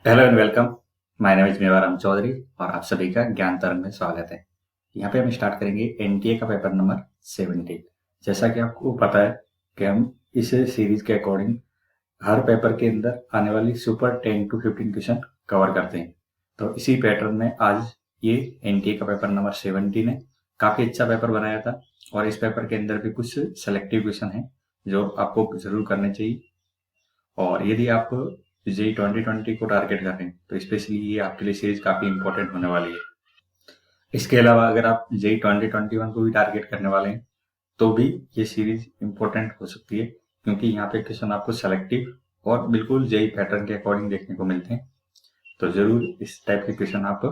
Hello and welcome. My name is Mewaram Chaudhary और आप सभी का ज्ञान तरंग में स्वागत है। यहाँ पे हम स्टार्ट करेंगे एनटीए का पेपर नंबर 17। जैसा कि आपको पता है कि हम इस सीरीज के अकॉर्डिंग हर पेपर के अंदर आने वाली सुपर 10 to 15 क्वेश्चन कवर करते हैं। तो इसी पैटर्न में आज ये एनटीए का पेपर नंबर 17 है। काफी अच्छा पेपर बनाया था और इस पेपर के अंदर भी कुछ सेलेक्टिव क्वेश्चन है जो आपको जरूर करने चाहिए। और यदि आप जेई 2020 को टारगेट कर रहे हैं तो स्पेशली ये आपके लिए सीरीज काफी इंपॉर्टेंट होने वाली है। इसके अलावा अगर आप जेई 2021 को भी टारगेट करने वाले हैं तो भी ये सीरीज इंपॉर्टेंट हो सकती है, क्योंकि यहाँ पे क्वेश्चन आपको सेलेक्टिव और बिल्कुल जेई पैटर्न के अकॉर्डिंग देखने को मिलते हैं। तो जरूर इस टाइप के क्वेश्चन आप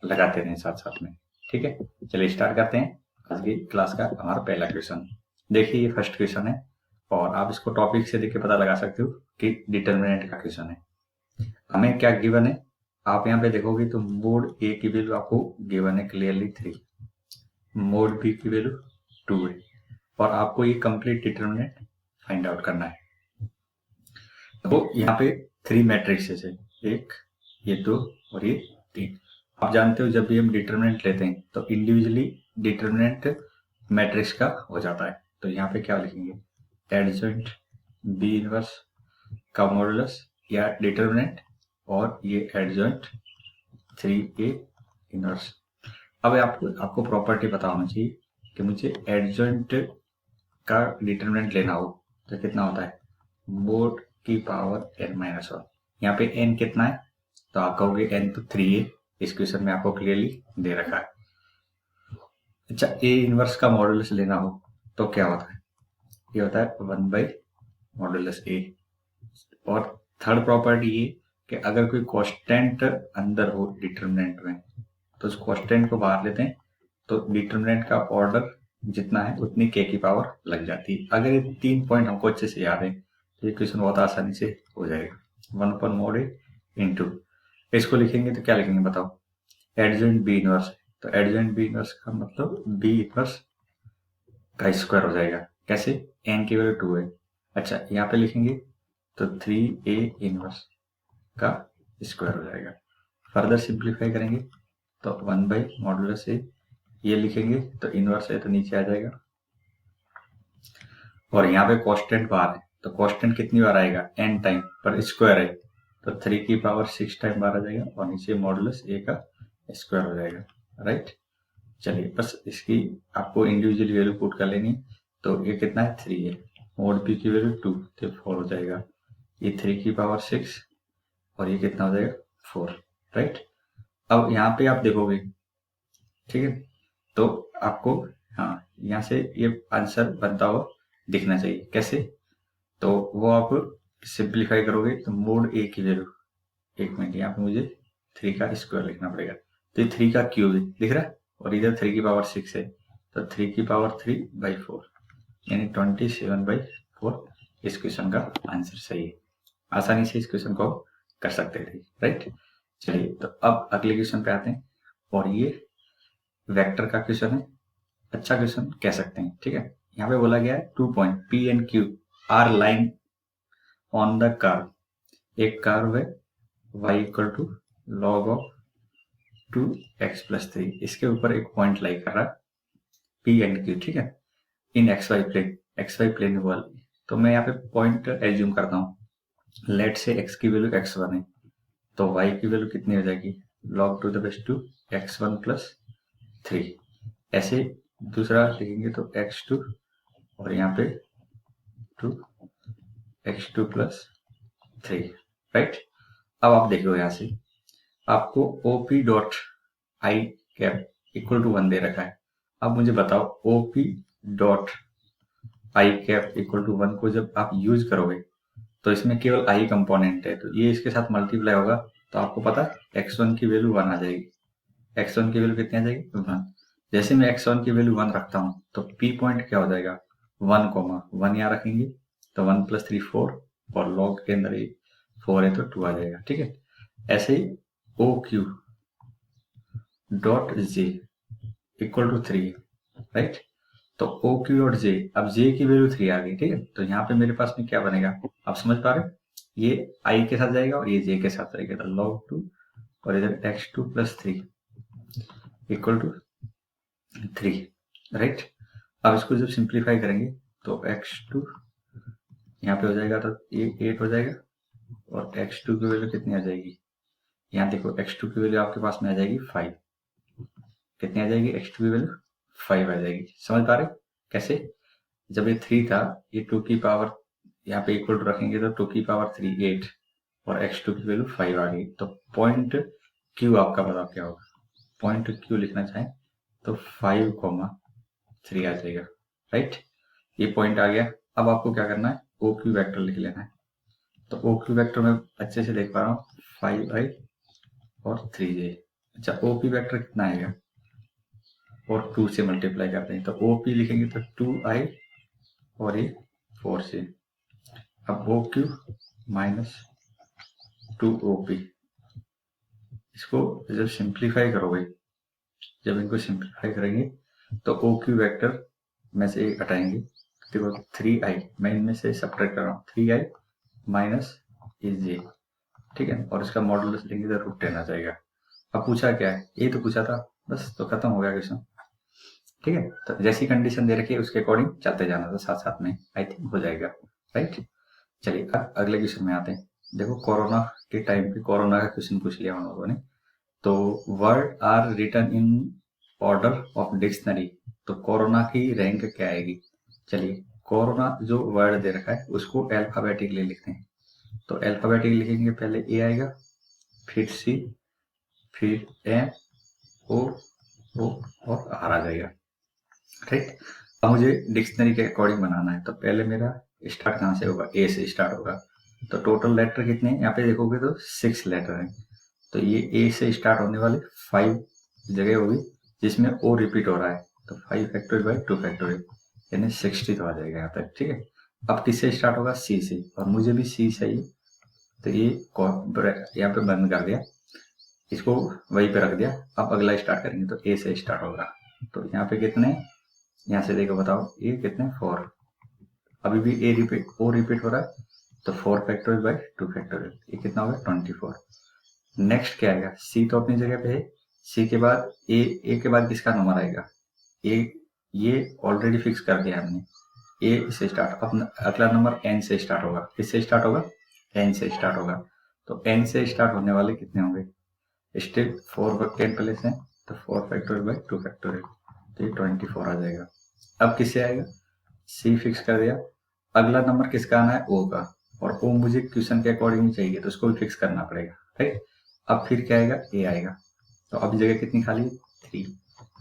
लगाते रहें साथ साथ में। ठीक है, चलिए स्टार्ट करते हैं आज की क्लास का हमारा पहला क्वेश्चन। देखिए ये फर्स्ट क्वेश्चन है और आप इसको टॉपिक से देख के पता लगा सकते हो कि डिटर्मिनेंट का क्वेश्चन है। हमें क्या गिवन है, आप यहाँ पे देखोगे तो मोड ए की वैल्यू आपको गिवन है क्लियरली 3, मोड बी की वैल्यू 2 है और आपको ये कंप्लीट डिटर्मिनेंट फाइंड आउट करना है। तो यहाँ पे 3 मैट्रिक्सेस है, एक, ये 2 और ये 3। आप जानते हो जब भी हम डिटर्मिनेंट लेते हैं तो इंडिविजुअली डिटर्मिनेंट मैट्रिक्स का हो जाता है। तो यहाँ पे क्या लिखेंगे, एडजॉइंट बी इनवर्स का मॉडुलस या डिटर्मिनेंट और ये एडजॉइंट 3a इनवर्स। अब आपको प्रॉपर्टी पता होना चाहिए कि मुझे एडजॉइंट का डिटर्मिनेंट लेना हो तो कितना होता है, मोड की पावर n-1। यहाँ पे n कितना है तो आप कहोगे n तो 3a, इस क्वेश्चन में आपको क्लियरली दे रखा है। अच्छा, a इनवर्स का मॉडुलस लेना हो तो क्या होता है, ये होता है 1 by मॉडुलस a। और थर्ड प्रॉपर्टी ये कि अगर कोई कांस्टेंट अंदर हो डिटर्मिनेंट में तो उस कांस्टेंट को बाहर लेते हैं तो डिटर्मिनेंट का ऑर्डर जितना है उतनी k की पावर लग जाती है। अगर ये 3 पॉइंट हमको अच्छे से याद है तो ये क्वेश्चन बहुत आसानी से हो जाएगा। 1 पर मोड ए इंटू, इसको लिखेंगे तो क्या लिखेंगे बताओ, एडजॉइंट बी इनवर्स। तो एडजॉइंट बी इनवर्स का मतलब बी इनवर्स का स्क्वायर हो जाएगा। कैसे, n की वैल्यू 2 है। अच्छा, यहाँ पे लिखेंगे तो 3a इनवर्स का स्क्वायर हो जाएगा। फर्दर सिंप्लीफाई करेंगे तो 1 by मॉडुलस ए, ये लिखेंगे तो इनवर्स है तो नीचे आ जाएगा। और यहाँ पे कांस्टेंट बाहर है तो कांस्टेंट कितनी बार आएगा, n टाइम, पर स्क्वायर है तो 3 की पावर 6 टाइम बाहर आ जाएगा और नीचे मॉडुलस ए का स्क्वायर हो जाएगा। राइट, चलिए बस इसकी आपको इंडिविजुअल वैल्यू पुट कर लेनी। तो ये कितना है, 3 है, मोड बी की वैल्यू 2 तो 4 हो जाएगा, ये 3 की पावर 6 और ये कितना हो जाएगा 4। राइट, अब यहाँ पे आप देखोगे, ठीक है, तो आपको हाँ यहाँ से ये आंसर बनता हुआ दिखना चाहिए। कैसे, तो वो आप सिंप्लीफाई करोगे तो मोड ए की वैल्यू, एक मिनट, यहाँ पे मुझे 3 का स्क्वायर लिखना पड़ेगा तो ये 3 का क्यूब है, दिख रहा है, और इधर 3 की पावर 6 है तो 3 की पावर 3 by 4 यानी 27 by 4 इस क्वेश्चन का आंसर सही है। आसानी से इस क्वेश्चन को कर सकते थे। राइट, चलिए तो अब अगले क्वेश्चन पे आते हैं और ये वेक्टर का क्वेश्चन है, अच्छा क्वेश्चन कह सकते हैं। ठीक है, यहाँ पे बोला गया है 2 point P and Q are line on the curve, एक कर्व है y equal to log of 2x+3, इसके ऊपर एक पॉइंट लाई कर रहा है P and Q। ठीक है, इन xy प्लेन वाल। तो मैं यहाँ पे पॉइंट एज्यूम करता हूँ, लेट से x की वैल्यू x1 है तो y की वैल्यू कितनी हो जाएगी, log 2 x1+3। ऐसे दूसरा लिखेंगे तो x2 और यहाँ पे 2 x2+3। राइट, अब आप देखो यहाँ से आपको OP dot I cap equal to 1 दे रखा है। अब मुझे बताओ OP dot I cap equal to 1 को जब आप यूज करोगे तो इसमें केवल आई कंपोनेंट है तो ये इसके साथ मल्टीप्लाई होगा तो आपको पता है x1 की वैल्यू 1 आ जाएगी। x1 की वैल्यू कितनी आ जाएगी, 1। जैसे मैं x1 की वैल्यू 1 रखता हूँ तो P पॉइंट क्या हो जाएगा, 1, यहाँ रखेंगे तो 1+3 4 और लॉग के अंदर 4 है तो 2 आ जाएगा। ठीक है, ऐसे ही OQ dot J equal to 3। Right, तो OQ डॉट जे, अब जे की वैल्यू 3 आ गई। ठीक है, तो यहाँ पे मेरे पास में क्या बनेगा, आप समझ पा रहे हो, ये i के साथ जाएगा और ये j के साथ जाएगा, तो log 2 और इधर x2 plus 3 equal to 3, right. अब इसको जब सिंप्लीफाई करेंगे तो x2 यहाँ पे हो जाएगा तो ये 8 हो जाएगा और x2 की वैल्यू कितनी आ जाएगी, यहाँ देखो x2 की वैल्यू आपके पास में आ जाएगी 5। कितनी आ जाएगी, x2 की वैल्यू 5 आ जाएगी। समझ पा रहे कैसे, जब ये 3 था, ये 2 की पावर यहाँ पे इक्वल टू रखेंगे तो 2 की पावर 3 8 और x2 की वैल्यू 5 आ गई। तो पॉइंट Q आपका बताओ क्या होगा, पॉइंट Q लिखना चाहें तो 5,3 आ जाएगा, राइट। ये पॉइंट आ गया। अब आपको क्या करना है, OQ वेक्टर लिख लेना है। तो OQ वेक्टर में अच्छे से देख पा रहा हूँ 5i और 3j। अच्छा, OP वेक्टर कितना आएगा और 2 से मल्टीप्लाई करते हैं तो OP लिखेंगे तो 2i और ये 4j। अब OQ माइनस 2OP, इसको जब सिंप्लीफाई करोगे, जब इनको सिंप्लीफाई करेंगे तो OQ वेक्टर में से एक हटाएंगे, देखो 3i, मैं इनमें से सब्ट्रैक्ट कर रहा हूँ, 3i माइनस j, ठीक है, और इसका मॉडुलस लेंगे तो √10 आ जाएगा। अब पूछा क्या है, ये तो पूछा था बस, तो खत्म हो गया क्वेश्चन, ठीक है। तो जैसी कंडीशन दे रखी है उसके अकॉर्डिंग चलते जाना, तो साथ साथ में आई थिंक हो जाएगा, राइट। चलिए अब अगले क्वेश्चन में आते हैं। देखो कोरोना के टाइम पे कोरोना का क्वेश्चन पूछ लिया उन लोगों ने, तो word are written in order of dictionary, तो कोरोना की रैंक क्या आएगी। चलिए कोरोना जो वर्ड दे रखा है उसको अल्फाबेटिकली लिखते हैं, तो अल्फाबेटिकली लिखेंगे, पहले ए आएगा, फिर सी, फिर एम, ओ और आर आ जाएगा, राइट। अब मुझे डिक्शनरी के अकॉर्डिंग बनाना है, तो पहले मेरा स्टार्ट कहाँ से होगा, ए से स्टार्ट होगा। तो टोटल लेटर कितने हैं, यहाँ पे देखोगे तो 6 लेटर हैं, तो ये ए से स्टार्ट होने वाले 5 जगह होगी जिसमें ओ रिपीट हो रहा है, तो 5 फैक्टोरियल बाई 2 फैक्टोरियल यानी 60 तो आ जाएगा यहाँ तक, ठीक है। अब किससे स्टार्ट होगा, सी से, और मुझे भी सी चाहिए, तो ये यहाँ पे बंद कर दिया, इसको वहीं पे रख दिया। अब अगला स्टार्ट करेंगे तो ए से स्टार्ट होगा, तो यहाँ पे कितने, यहाँ से देखो बताओ ये कितने, 4, अभी भी ए रिपीट, ओ रिपीट हो रहा है, तो 4 फैक्टोरियल बाई 2 फैक्टोरियल, ये कितना होगा 24। नेक्स्ट क्या आएगा, सी तो अपनी जगह पे है, सी के बाद ए के बाद किसका नंबर आएगा, ए, ये ऑलरेडी फिक्स कर दिया हमने, ए से स्टार्ट, अपना अगला नंबर एन से स्टार्ट होगा, किससे स्टार्ट होगा, एन से स्टार्ट होगा, तो एन से स्टार्ट होने वाले कितने होंगे, स्टिल 4 10 प्लेस है, तो 4 फैक्टोरियल बाई 2 फैक्टोरियल, तो ये 24 आ जाएगा। अब किससे आएगा, सी फिक्स कर दिया, अगला नंबर किसका आना है, ओ का, और ओ मुझे क्वेश्चन के अकॉर्डिंग चाहिए तो उसको भी फिक्स करना पड़ेगा, राइट। अब फिर क्या आएगा, ए आएगा, तो अब जगह कितनी खाली है, 3,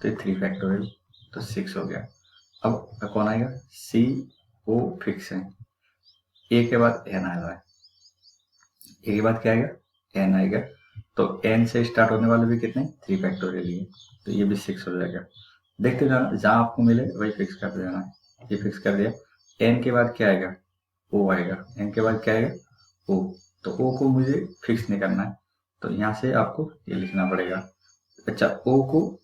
तो 3 फैक्टोरियल, तो 6 हो गया। अब कौन आएगा, सी ओ फिक्स है, ए के बाद एन आ रहा है, ए के बाद क्या आएगा, एन आएगा, तो एन से स्टार्ट होने वाले भी कितने, 3 फैक्टोरियल ही है, तो ये भी 6 हो जाएगा। देखते जाना, जहां आपको मिले वही फिक्स करते जाना है, ये फिक्स कर दिया। एन के बाद क्या आएगा, ओ आएगा, एन के बाद क्या आएगा, ओ, तो ओ को मुझे फिक्स नहीं करना है, तो यहाँ से आपको ये लिखना पड़ेगा। अच्छा, ओ को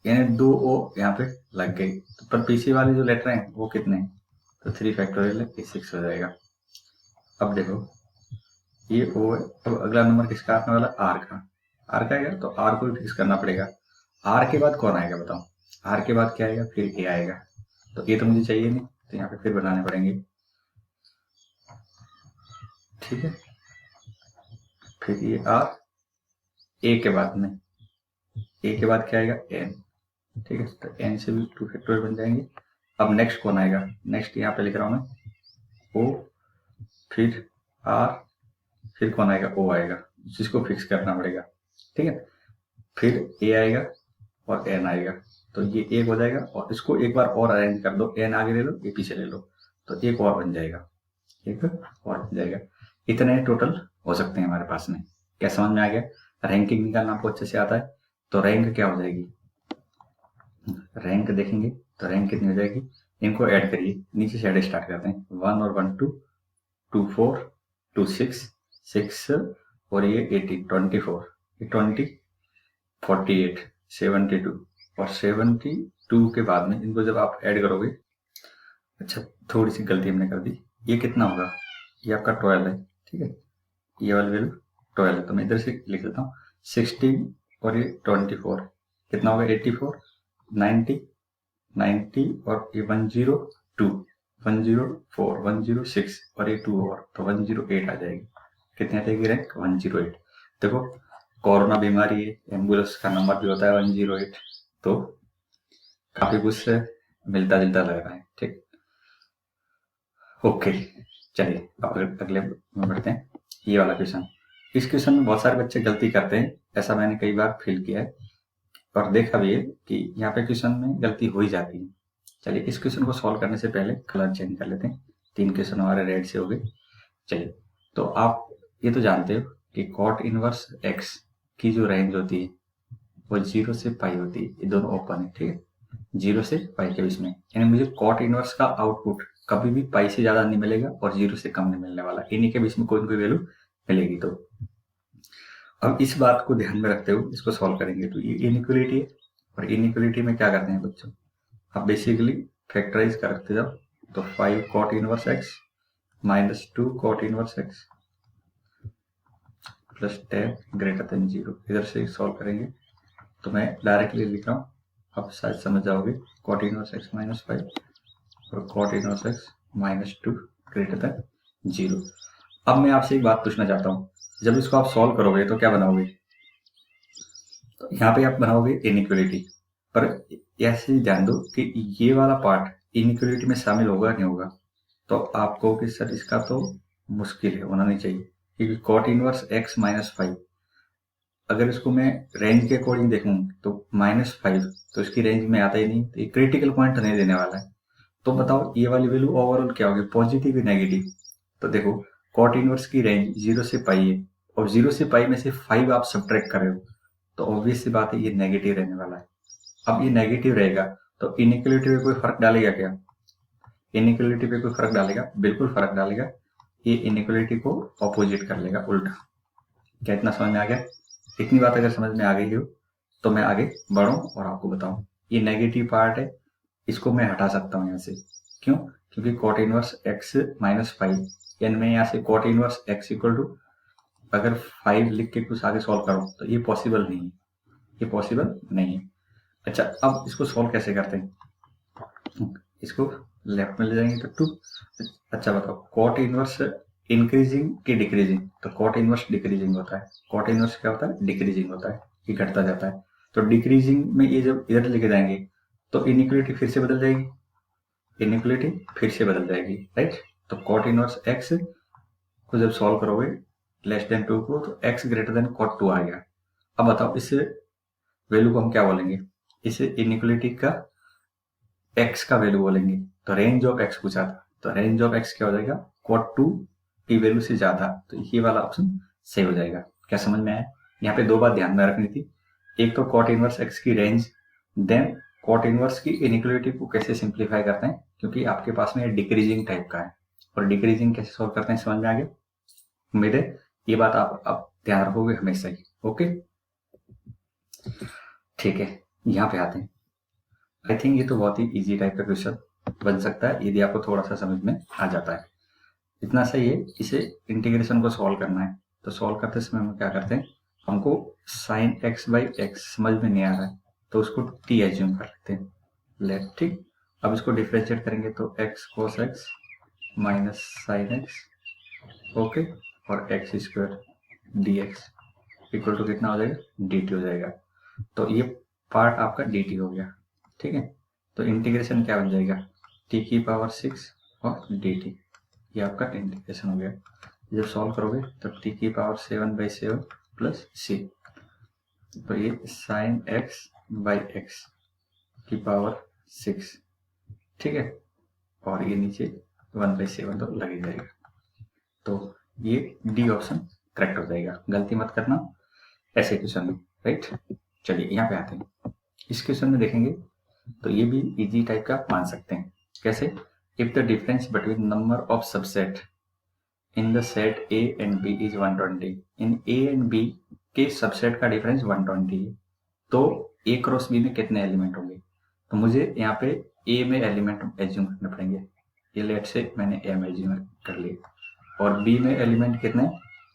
यानी 2 ओ यहाँ पे लग गई, तो पर पीछे वाले जो लेटर हैं वो कितने हैं, तो 3 फैक्टोरियल है, 6 हो जाएगा। अब देखो ये ओ है, अब अगला नंबर किसका आने वाला, आर का, आर का आएगा, तो आर को भी फिक्स करना पड़ेगा। आर के बाद कौन आएगा बताओ, आर के बाद क्या आएगा, फिर ए आएगा, तो ए तो मुझे चाहिए नहीं, तो यहाँ पे फिर बनाने पड़ेंगे, ठीक है। फिर ये आर, ए के बाद में, ए के बाद क्या आएगा, एन, ठीक है, तो एन से भी 2 फैक्टोरियल बन जाएंगे। अब नेक्स्ट कौन आएगा, नेक्स्ट यहाँ पे लिख रहा हूँ मैं, ओ, फिर आर, फिर कौन आएगा, ओ आएगा, जिसको फिक्स करना पड़ेगा, ठीक है। फिर ए आएगा और एन आएगा, तो ये एक हो जाएगा, और इसको एक बार और अरेंज कर दो, एन आगे ले लो, ए पीछे ले लो, तो एक और बन जाएगा, एक और बन जाएगा। इतने टोटल हो सकते हैं हमारे पास में। क्या समझ में आ गया, रैंकिंग निकालना आपको अच्छे से आता है, तो रैंक क्या हो जाएगी, रैंक देखेंगे तो रैंक कितनी हो जाएगी, इनको ऐड करिए, नीचे से ऐड स्टार्ट करते हैं, 1 और 1 2, 2 4, 2 6, 6 और ये 18, 24, ये 20, 48, 72 और 72 के बाद में इनको जब आप ऐड करोगे, अच्छा थोड़ी सी गलती हमने कर दी, ये कितना होगा, ये आपका 12 है, ठीक है, ये वाली वैल्यू 12 है, तो मैं इधर से लिख देता हूँ 16 और ये 24, कितना होगा 84, 90, 90 और ये 102, 104, 106 और ये 2 और तो 108 आ जाएगी। कितनी आ जाएगी रैंक 108। देखो कोरोना बीमारी है, एम्बुलेंस का नंबर भी होता है 108, तो काफी कुछ मिलता जुलता लग रहा है। ठीक, ओके चलिए अब अगले में बढ़ते हैं। ये वाला क्वेश्चन, इस क्वेश्चन में बहुत सारे बच्चे गलती करते हैं, ऐसा मैंने कई बार फील किया है और देखा भी है कि यहाँ पे क्वेश्चन में गलती हो ही जाती है। चलिए इस क्वेश्चन को सॉल्व करने से पहले कलर चेंज कर लेते हैं। 3 क्वेश्चन हमारे रेड से हो गए। चलिए, तो आप ये तो जानते हो कि कॉट इनवर्स एक्स की जो रेंज होती है वो 0 से पाई होती है, ये दोनों ओपन है। ठीक है, 0 से पाई के बीच में, यानी मुझे कॉट इनवर्स का आउटपुट कभी भी पाई से ज्यादा नहीं मिलेगा और 0 से कम नहीं मिलने वाला, इन्हीं के बीच में कोई ना कोई वैल्यू मिलेगी। तो अब इस बात को ध्यान में रखते हुए इसको सॉल्व करेंगे। तो ये इनइक्वालिटी है और इनइक्वालिटी में क्या करते हैं बच्चों, आप बेसिकली फैक्टराइज करते जाओ। तो 5 cot inverse X minus 2 cot inverse X plus 10 greater than 0, इधर से सॉल्व करेंगे। तो मैं डायरेक्टली लिख रहा हूँ, आप शायद समझ जाओगे। कॉट इनवर्स एक्स माइनस 5 और cot inverse X minus 2 greater than 0। अब मैं आपसे एक बात पूछना चाहता हूँ, जब इसको आप सॉल्व करोगे तो क्या बनाओगे, तो यहाँ पे आप बनाओगे इनइक्वालिटी, पर ऐसे ही ध्यान दो कि ये वाला पार्ट इनइक्वालिटी में शामिल होगा नहीं होगा। तो आप कहोगे सर इसका तो मुश्किल है, होना नहीं चाहिए, क्योंकि कॉट इनवर्स एक्स माइनस 5, अगर इसको मैं रेंज के अकॉर्डिंग देखूं तो -5 तो इसकी रेंज में आता ही नहीं, तो ये क्रिटिकल पॉइंट नहीं देने वाला है। तो बताओ ये वाली वैल्यू ओवरऑल क्या होगी, पॉजिटिव या नेगेटिव। तो देखो कॉट इनवर्स की रेंज 0 से पाई है और 0 से पाई में से 5 आप सब्ट्रैक्ट कर रहे हो, तो ऑब्वियस सी बात है ये नेगेटिव रहने वाला है। अब ये नेगेटिव रहेगा तो इनइक्वालिटी पे कोई फर्क डालेगा क्या, इनइक्वालिटी पे कोई फर्क डालेगा, बिल्कुल फर्क डालेगा। ये इनइक्वालिटी को ऑपोजिट कर लेगा, उल्टा। क्या इतना समझ में आ गया? इतनी बात अगर समझ में आ गई हो तो मैं आगे बढ़ूं और आपको बताऊं। ये नेगेटिव पार्ट है, इसको मैं हटा सकता हूं यहाँ से। क्यों? क्योंकि कॉट इनवर्स एक्स माइनस 5, यानी मैं यहाँ से cot inverse X equal to अगर 5 लिख के कुछ आगे सॉल्व करूं तो ये पॉसिबल नहीं है, ये पॉसिबल नहीं है। अच्छा, अब इसको सॉल्व कैसे करते हैं, इसको लेफ्ट में ले जाएंगे तो 2। अच्छा बताओ, कॉट इनवर्स इंक्रीजिंग की डिक्रीजिंग, तो कॉट इनवर्स डिक्रीजिंग होता है। कॉट इनवर्स क्या होता है, डिक्रीजिंग होता है, ये घटता जाता है। तो डिक्रीजिंग में ये जब इधर लेके जाएंगे तो इनइक्वालिटी फिर से बदल जाएगी, इनइक्वालिटी फिर से बदल जाएगी, राइट। तो कॉट इनवर्स एक्स को जब सॉल्व करोगे लेस देन 2 को, तो एक्स ग्रेटर देन कॉट 2 आ गया। अब बताओ इस वैल्यू को हम क्या बोलेंगे, इसे इनइक्वालिटी का एक्स का वैल्यू बोलेंगे। तो रेंज ऑफ एक्स पूछा था, तो रेंज ऑफ एक्स क्या हो जाएगा, कॉट 2 की वैल्यू से ज्यादा, तो ये वाला ऑप्शन सही हो जाएगा। क्या समझ में आया? यहाँ पे 2 बात ध्यान में रखनी थी, एक तो कॉट इनवर्स एक्स की रेंज, देन कॉट इनवर्स की इनइक्वालिटी को कैसे सिंप्लीफाई करते हैं, क्योंकि आपके पास में डिक्रीजिंग टाइप का है। और डिक्रीजिंग कैसे सॉल्व करते हैं समझ में आ गया? उम्मीद है ये बात आप ध्यान रखोगे हमेशा ही। ओके ठीक है, यहाँ पे आते हैं। आई थिंक ये तो बहुत ही इजी टाइप का क्वेश्चन बन सकता है यदि आपको थोड़ा सा समझ में आ जाता है। इतना सही है, इसे इंटीग्रेशन को सॉल्व करना है। तो सॉल्व करते समय हम क्या करते हैं, हमको साइन एक्स बाई एक्स समझ में नहीं आ रहा है तो उसको टी एज्यूम कर लेते हैं, लेफ्ट। ठीक, अब इसको डिफ्रेंशिएट करेंगे तो X cos X minus sine X, okay, और X square D X equal to कितना हो जाएगा, डी टी हो जाएगा। तो ये पार्ट आपका डी टी हो गया, ठीक है। तो इंटीग्रेशन क्या बन जाएगा, टी की पावर 6 और डी टी, ये आपका इंटीग्रेशन हो गया। जब सॉल्व करोगे तो टी की पावर 7/7 प्लस सी, तो ये साइन एक्स बाई एक्स की पावर 6, ठीक है, और ये नीचे 1/7 तो लग ही जाएगा। तो ये डी ऑप्शन करेक्ट हो जाएगा, गलती मत करना ऐसे क्वेश्चन में, राइट। चलिए यहाँ पे आते हैं, इस क्वेश्चन में देखेंगे तो ये भी इजी टाइप का मान सकते हैं। कैसे, if the difference between number of subset in the set A and B is 120, इन ए एंड बी के सबसेट का डिफरेंस 120 है, तो ए क्रॉस बी में कितने एलिमेंट होंगे। तो मुझे यहाँ पे ए में एलिमेंट एज्यूम करने पड़ेंगे, ये लेट से मैंने ए में एज्यूम कर लिए, और बी में एलिमेंट कितने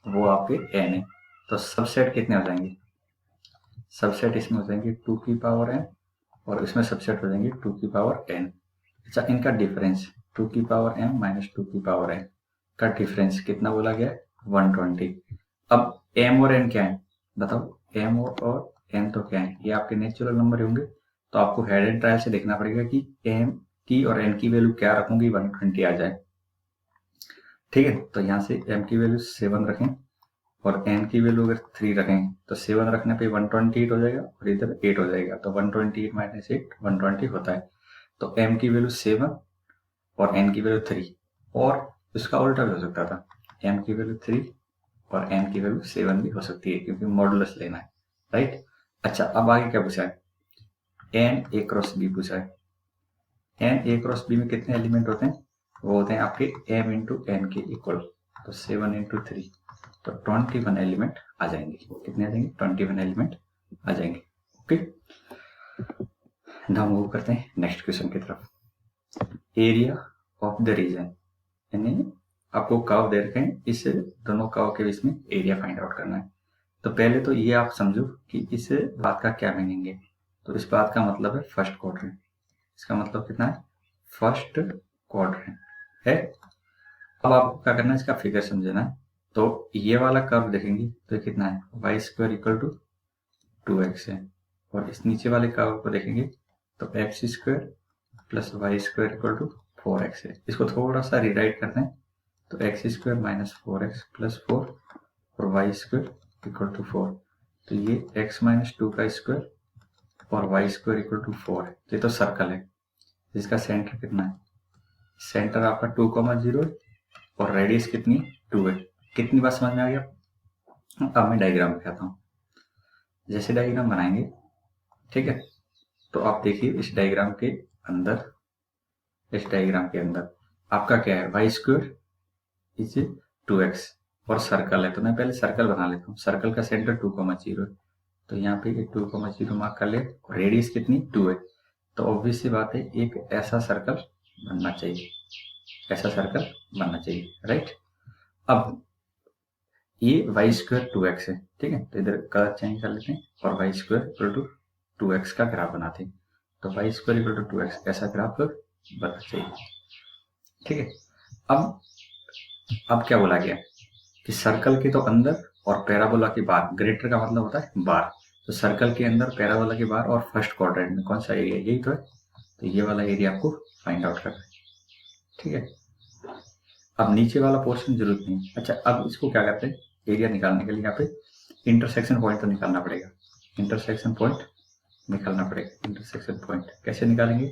वो आपके n है। तो सबसेट कितने हो जाएंगे? सबसेट इसमें हो जाएंगे 2 की पावर n और इसमें सबसेट हो जाएंगे 2 की पावर n। अच्छा, इनका डिफरेंस 2 की पावर m माइनस 2 की पावर n का डिफरेंस कितना बोला गया है? 120। अब m और n क्या है बताओ? m और n तो क्या है? ये आपके नेचुरल नंबर होंगे। तो आपको हेड एंड ट्रायल से देखना पड़ेगा कि m की और n की वैल्यू क्या रखूंगी 120 आ जाए। ठीक है, तो यहाँ से m की वैल्यू 7 रखें और n की वैल्यू अगर 3 रखें तो 7 रखने पे 128 हो जाएगा और इधर 8 हो जाएगा। तो 128 माइनस 8 120 होता है। तो m की वैल्यू 7 और n की वैल्यू 3, और इसका उल्टा भी हो सकता था, m की वैल्यू 3 और n की वैल्यू 7 भी हो सकती है, क्योंकि मॉडुलस लेना है, राइट। अच्छा, अब आगे क्या पूछा है? n a क्रॉस b पूछा है। n a क्रॉस b में कितने एलिमेंट होते हैं? वो होते हैं आपके m इंटू n के इक्वल। तो 7 इंटू 3, तो 21 एलिमेंट आ जाएंगे। कितने आ जाएंगे? 21 एलिमेंट आ जाएंगे। ओके, नाउ मूव करते हैं नेक्स्ट क्वेश्चन की तरफ। एरिया ऑफ द रीजन, यानी आपको कर्व दे रखे हैं, इस दोनों कर्व के बीच में एरिया फाइंड आउट करना है। तो पहले तो ये आप समझो कि इस बात का क्या मीनिंग है। तो इस बात का मतलब है फर्स्ट क्वाड्रेंट। इसका मतलब कितना है? फर्स्ट क्वाड्रेंट है। अब आपको क्या करना है? इसका फिगर समझना है। तो ये वाला कर्व देखेंगे तो कितना है? Y square equal to 2x है। और इस नीचे वाले कर्व को देखेंगे तो X square plus Y square equal to 4x है। इसको थोड़ा सा रिराइट करते हैं तो X square minus 4x plus 4 और वाई स्क्वायर इक्वल टू 4। तो ये x माइनस 2 का स्क्वायर और वाई स्क्वायर इक्वल टू 4 है। ये तो सर्कल है जिसका सेंटर कितना है? सेंटर आपका 2,0 है और रेडियस कितनी? 2 है। कितनी बात समझ में आ गया? अब मैं डायग्राम दिखाता हूँ। जैसे डायग्राम बनाएंगे, ठीक है, तो आप देखिए इस डायग्राम के अंदर आपका क्या है? वाई स्क्वायर इज 2x और सर्कल है। तो मैं पहले सर्कल बना लेता हूँ। सर्कल का सेंटर 2,0 है, तो यहाँ पे 2,0 मार्क कर ले। रेडियस कितनी? 2 है। तो ऑब्वियस सी बात है एक ऐसा सर्कल बनना चाहिए, राइट। अब ये वाई स्क्वायर 2x है, ठीक है, तो इधर कलर चेंज कर लेते हैं और Y square equal to 2x का ग्राफ बनाते हैं। तो Y square equal to 2x ऐसा ग्राफ बनना चाहिए, ठीक है। अब क्या बोला गया कि सर्कल के तो अंदर और पैराबोला के बाहर, ग्रेटर का मतलब होता है बाहर। तो सर्कल के अंदर, पैराबोला के बाहर और फर्स्ट क्वाड्रेंट में कौन सा एरिया? यही तो है। तो ये वाला एरिया आपको फाइंड आउट करना है, ठीक है। अब नीचे वाला पोर्शन जरूरत नहीं। अच्छा, अब इसको क्या करते हैं? एरिया निकालने के लिए यहाँ पे इंटरसेक्शन पॉइंट तो निकालना पड़ेगा। इंटरसेक्शन पॉइंट कैसे निकालेंगे?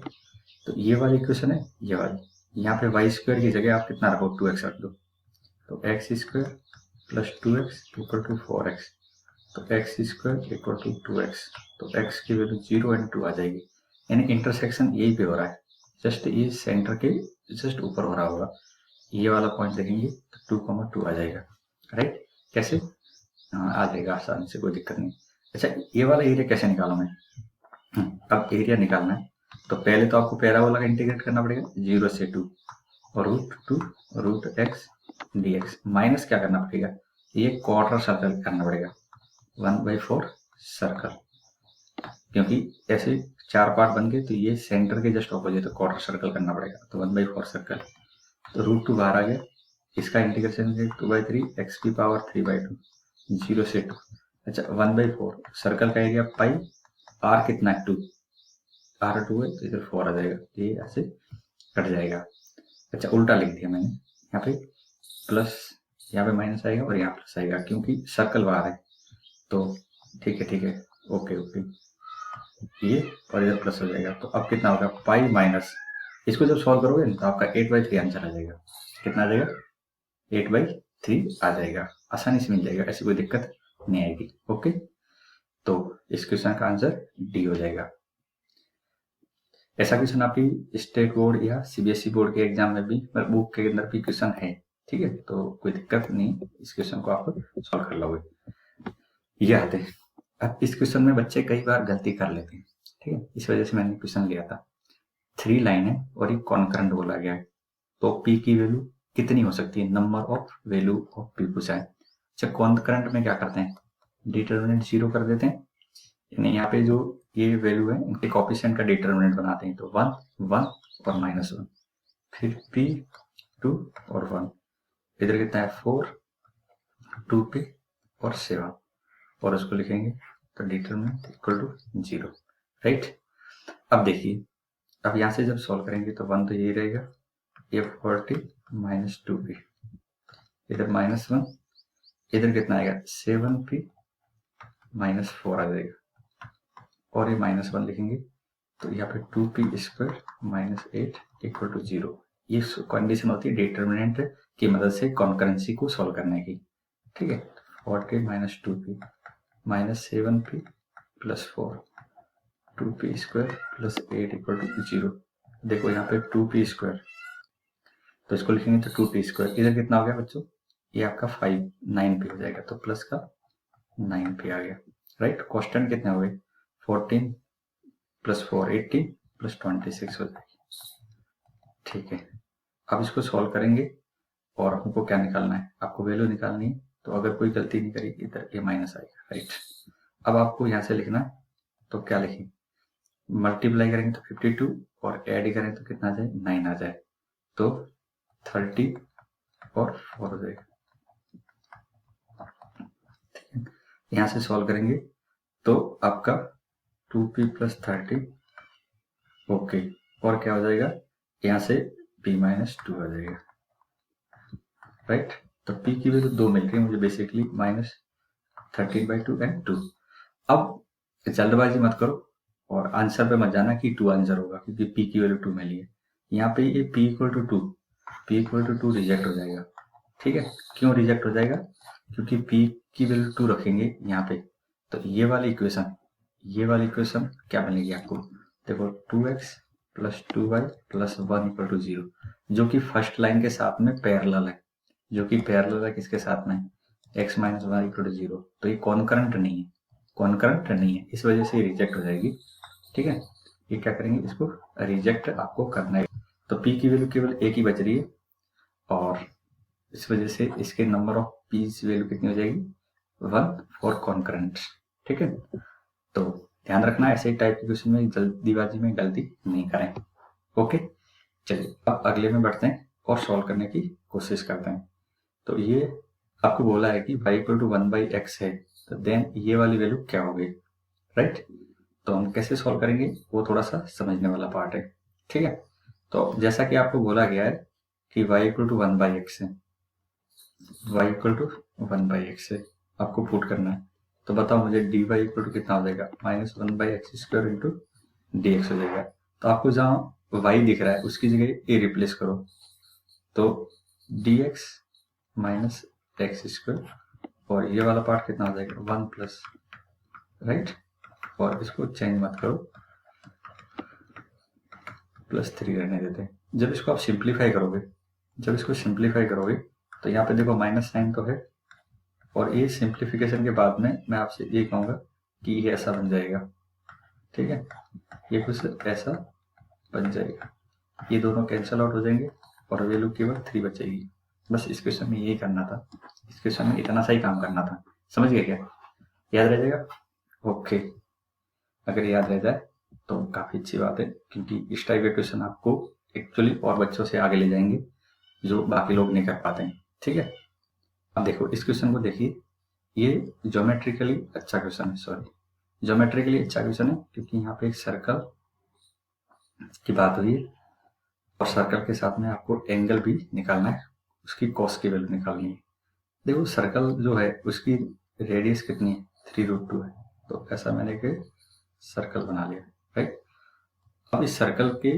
तो ये वाली इक्वेशन है, ये वाली, यहाँ पे वाई स्क्वायर की जगह आप कितना रखो? 2x रख दो। तो X square plus 2x equal to 4x। तो X square equal to 2x। तो x की वैल्यू 0 एंड 2 आ जाएगी। यानी इंटरसेक्शन यही पे हो रहा है, जस्ट ये सेंटर के जस्ट ऊपर हो रहा होगा। ये वाला पॉइंट देखेंगे तो 2,2 आ जाएगा, राइट। कैसे? आ जाएगा आसानी से, कोई दिक्कत नहीं। अच्छा, ये वाला एरिया कैसे निकालूं मैं? अब एरिया निकालना है तो पहले तो आपको पैराबोला का इंटीग्रेट करना पड़ेगा 0 से 2 और √2 √x dx माइनस क्या करना पड़ेगा? ये क्वार्टर सर्कल करना पड़ेगा 1/4 सर्कल, क्योंकि ऐसे 4 पार्ट बन गए तो ये सेंटर के जस्ट ऑपोजिट है, क्वार्टर सर्कल करना पड़ेगा। तो 1/4 सर्कल, तो √2 बाहर आ गया। इसका इंटीग्रेशन 2/3 x की पावर 3/2 0 से 2। अच्छा, 1/4 सर्कल का एरिया पाई, r कितना है? 2, r 2 है तो इधर 4 आ जाएगा, ये ऐसे कट जाएगा। अच्छा, उल्टा लिख दिया मैंने, यहाँ पे प्लस, यहाँ पे माइनस आएगा और यहाँ प्लस आएगा, क्योंकि सर्कल बाहर है। तो ठीक है, ओके, ये और इधर प्लस हो जाएगा। तो अब कितना होगा? पाई माइनस, इसको जब सॉल्व करोगे तो आपका 8/3 आंसर आ जाएगा। कितना आ जाएगा? 8/3 आ जाएगा। आसानी से मिल जाएगा, ऐसी कोई दिक्कत नहीं आएगी। ओके, तो इस क्वेश्चन का आंसर डी हो जाएगा। ऐसा क्वेश्चन आपकी स्टेट बोर्ड या सीबीएसई बोर्ड के एग्जाम में भी, बुक के अंदर भी क्वेश्चन है, ठीक है, तो कोई दिक्कत नहीं, इस क्वेश्चन को आप सॉल्व कर लोगे। ये आते हैं। अब इस क्वेश्चन में बच्चे कई बार गलती कर लेते हैं, ठीक है, इस वजह से मैंने क्वेश्चन लिया था। 3 लाइन है और एक कॉन्करेंट बोला गया है, तो पी की वैल्यू कितनी हो सकती है? Number of value of P पूछा है। अच्छा, कॉन्करेंट में क्या करते हैं, डिटर्मिनेंट 0 कर देते हैं, यानी यहाँ पे जो ये वैल्यू है इनके कोएफिशिएंट का डिटर्मिनेंट बनाते हैं, तो 1 1 और -1, फिर p 2 और 1, इधर कितना है 4 2p और 7, और उसको लिखेंगे तो डिटर्मिनेंट इक्वल टू 0, राइट। अब देखिए, अब यहाँ से जब सॉल्व करेंगे तो 1 तो यही रहेगा, a40 -2p, इधर -1, इधर कितना आएगा 7p -4 आ जाएगा, और ये -1 लिखेंगे तो यहाँ पे 2p स्क्वायर -8 इक्वल टू 0। ये कंडीशन होती है डिटर्मिनेंट की मदद से कॉन्करेंसी को सॉल्व करने की, ठीक है। 40 -2p -7p +4 2p square +8 equal to 0। देखो यहाँ पे 2p स्क्वायर, तो इसको लिखेंगे तो 2p स्क्वायर, इधर कितना हो गया बच्चों, ये आपका 9p हो जाएगा, तो प्लस का 9p आ गया, राइट। कांस्टेंट कितने हो गए 14 + 4 18 + 26 हो जाएगी, ठीक है। अब इसको सॉल्व करेंगे और हमको क्या निकालना है, आपको वैल्यू निकालनी है, तो अगर कोई गलती नहीं करेगी इधर ये माइनस आएगा, राइट। अब आपको यहाँ से लिखना है, तो क्या लिखें, मल्टीप्लाई करेंगे तो 52 और ऐड करें तो कितना आ जाए 9 आ जाए, तो 30 और 4 हो जाएगा, यहाँ से सॉल्व करेंगे तो आपका 2p + 30 ओके, और क्या हो जाएगा यहाँ से p -2 आ जाएगा, राइट। तो p की वैल्यू 2 मिल रही है मुझे बेसिकली, -13/2 एंड 2। अब जल्दबाजी मत करो और आंसर पे मत जाना कि 2 आंसर होगा, क्योंकि p की वैल्यू 2 मिली है। यहाँ पे ये p = 2, p = 2 रिजेक्ट हो जाएगा, ठीक है। क्यों रिजेक्ट हो जाएगा, क्योंकि p की वैल्यू 2 रखेंगे यहाँ पे, तो ये वाली इक्वेशन क्या बनेगी आपको, देखो 2x + 2y + 1 = 0, जो कि फर्स्ट लाइन के साथ में पैरेलल है, किसके साथ में, x - 1 = 0, तो ये कॉन्करेंट नहीं है, इस वजह से ये रिजेक्ट हो जाएगी, ठीक है। ये क्या करेंगे, इसको रिजेक्ट आपको करना है, तो p की वैल्यू केवल एक ही बच रही है, और इस वजह से इसके नंबर ऑफ p's वैल्यू कितनी हो जाएगी 1 फॉर कॉन्करेंट, ठीक है। तो ध्यान रखना ऐसे टाइप के क्वेश्चन में जल्दीबाजी में गलती नहीं करें, ओके। चलिए अब अगले में बढ़ते हैं और सॉल्व करने की कोशिश करते हैं। तो ये आपको बोला है कि y = 1/x है, तो देन ये वाली वैल्यू क्या होगी, राइट। तो हम कैसे सॉल्व करेंगे वो थोड़ा सा समझने वाला पार्ट है, ठीक है। तो जैसा कि आपको बोला गया है कि y = 1/x है, आपको पुट करना है, तो बताओ मुझे dy = कितना हो जाएगा, -1/x² × dx हो जाएगा। तो आपको जहाँ y दिख रहा है उसकी जगह a रिप्लेस करो, तो dx - x², और ये वाला पार्ट कितना हो जाएगा 1+, राइट, और इसको चेंज मत करो, +3 रहने देते हैं। जब इसको आप सिंप्लीफाई करोगे तो यहाँ पे देखो माइनस साइन तो है, और ये सिंप्लीफिकेशन के बाद में मैं आपसे ये कहूँगा कि ये ऐसा बन जाएगा, ठीक है, ये कुछ ऐसा बन जाएगा, ये दोनों कैंसिल आउट हो जाएंगे और वैल्यू केवल 3 बचेगी। बस इस क्वेश्चन में यही करना था, इस क्वेश्चन में इतना सा ही काम करना था, समझ गए क्या, याद रह जाएगा, ओके। अगर याद रह जाए तो काफ़ी अच्छी बात है, क्योंकि इस टाइप के क्वेश्चन आपको एक्चुअली और बच्चों से आगे ले जाएंगे जो बाकी लोग नहीं कर पाते हैं, ठीक है। अब देखो इस क्वेश्चन को देखिए, ये ज्योमेट्रिकली अच्छा क्वेश्चन है, क्योंकि यहाँ पे एक सर्कल की बात हुई है, और सर्कल के साथ में आपको एंगल भी निकालना है, उसकी कॉस की वैल्यू निकालनी है। देखो सर्कल जो है उसकी रेडियस कितनी है 3√2 है, तो ऐसा मैंने एक सर्कल बना लिया, राइट। अब इस सर्कल के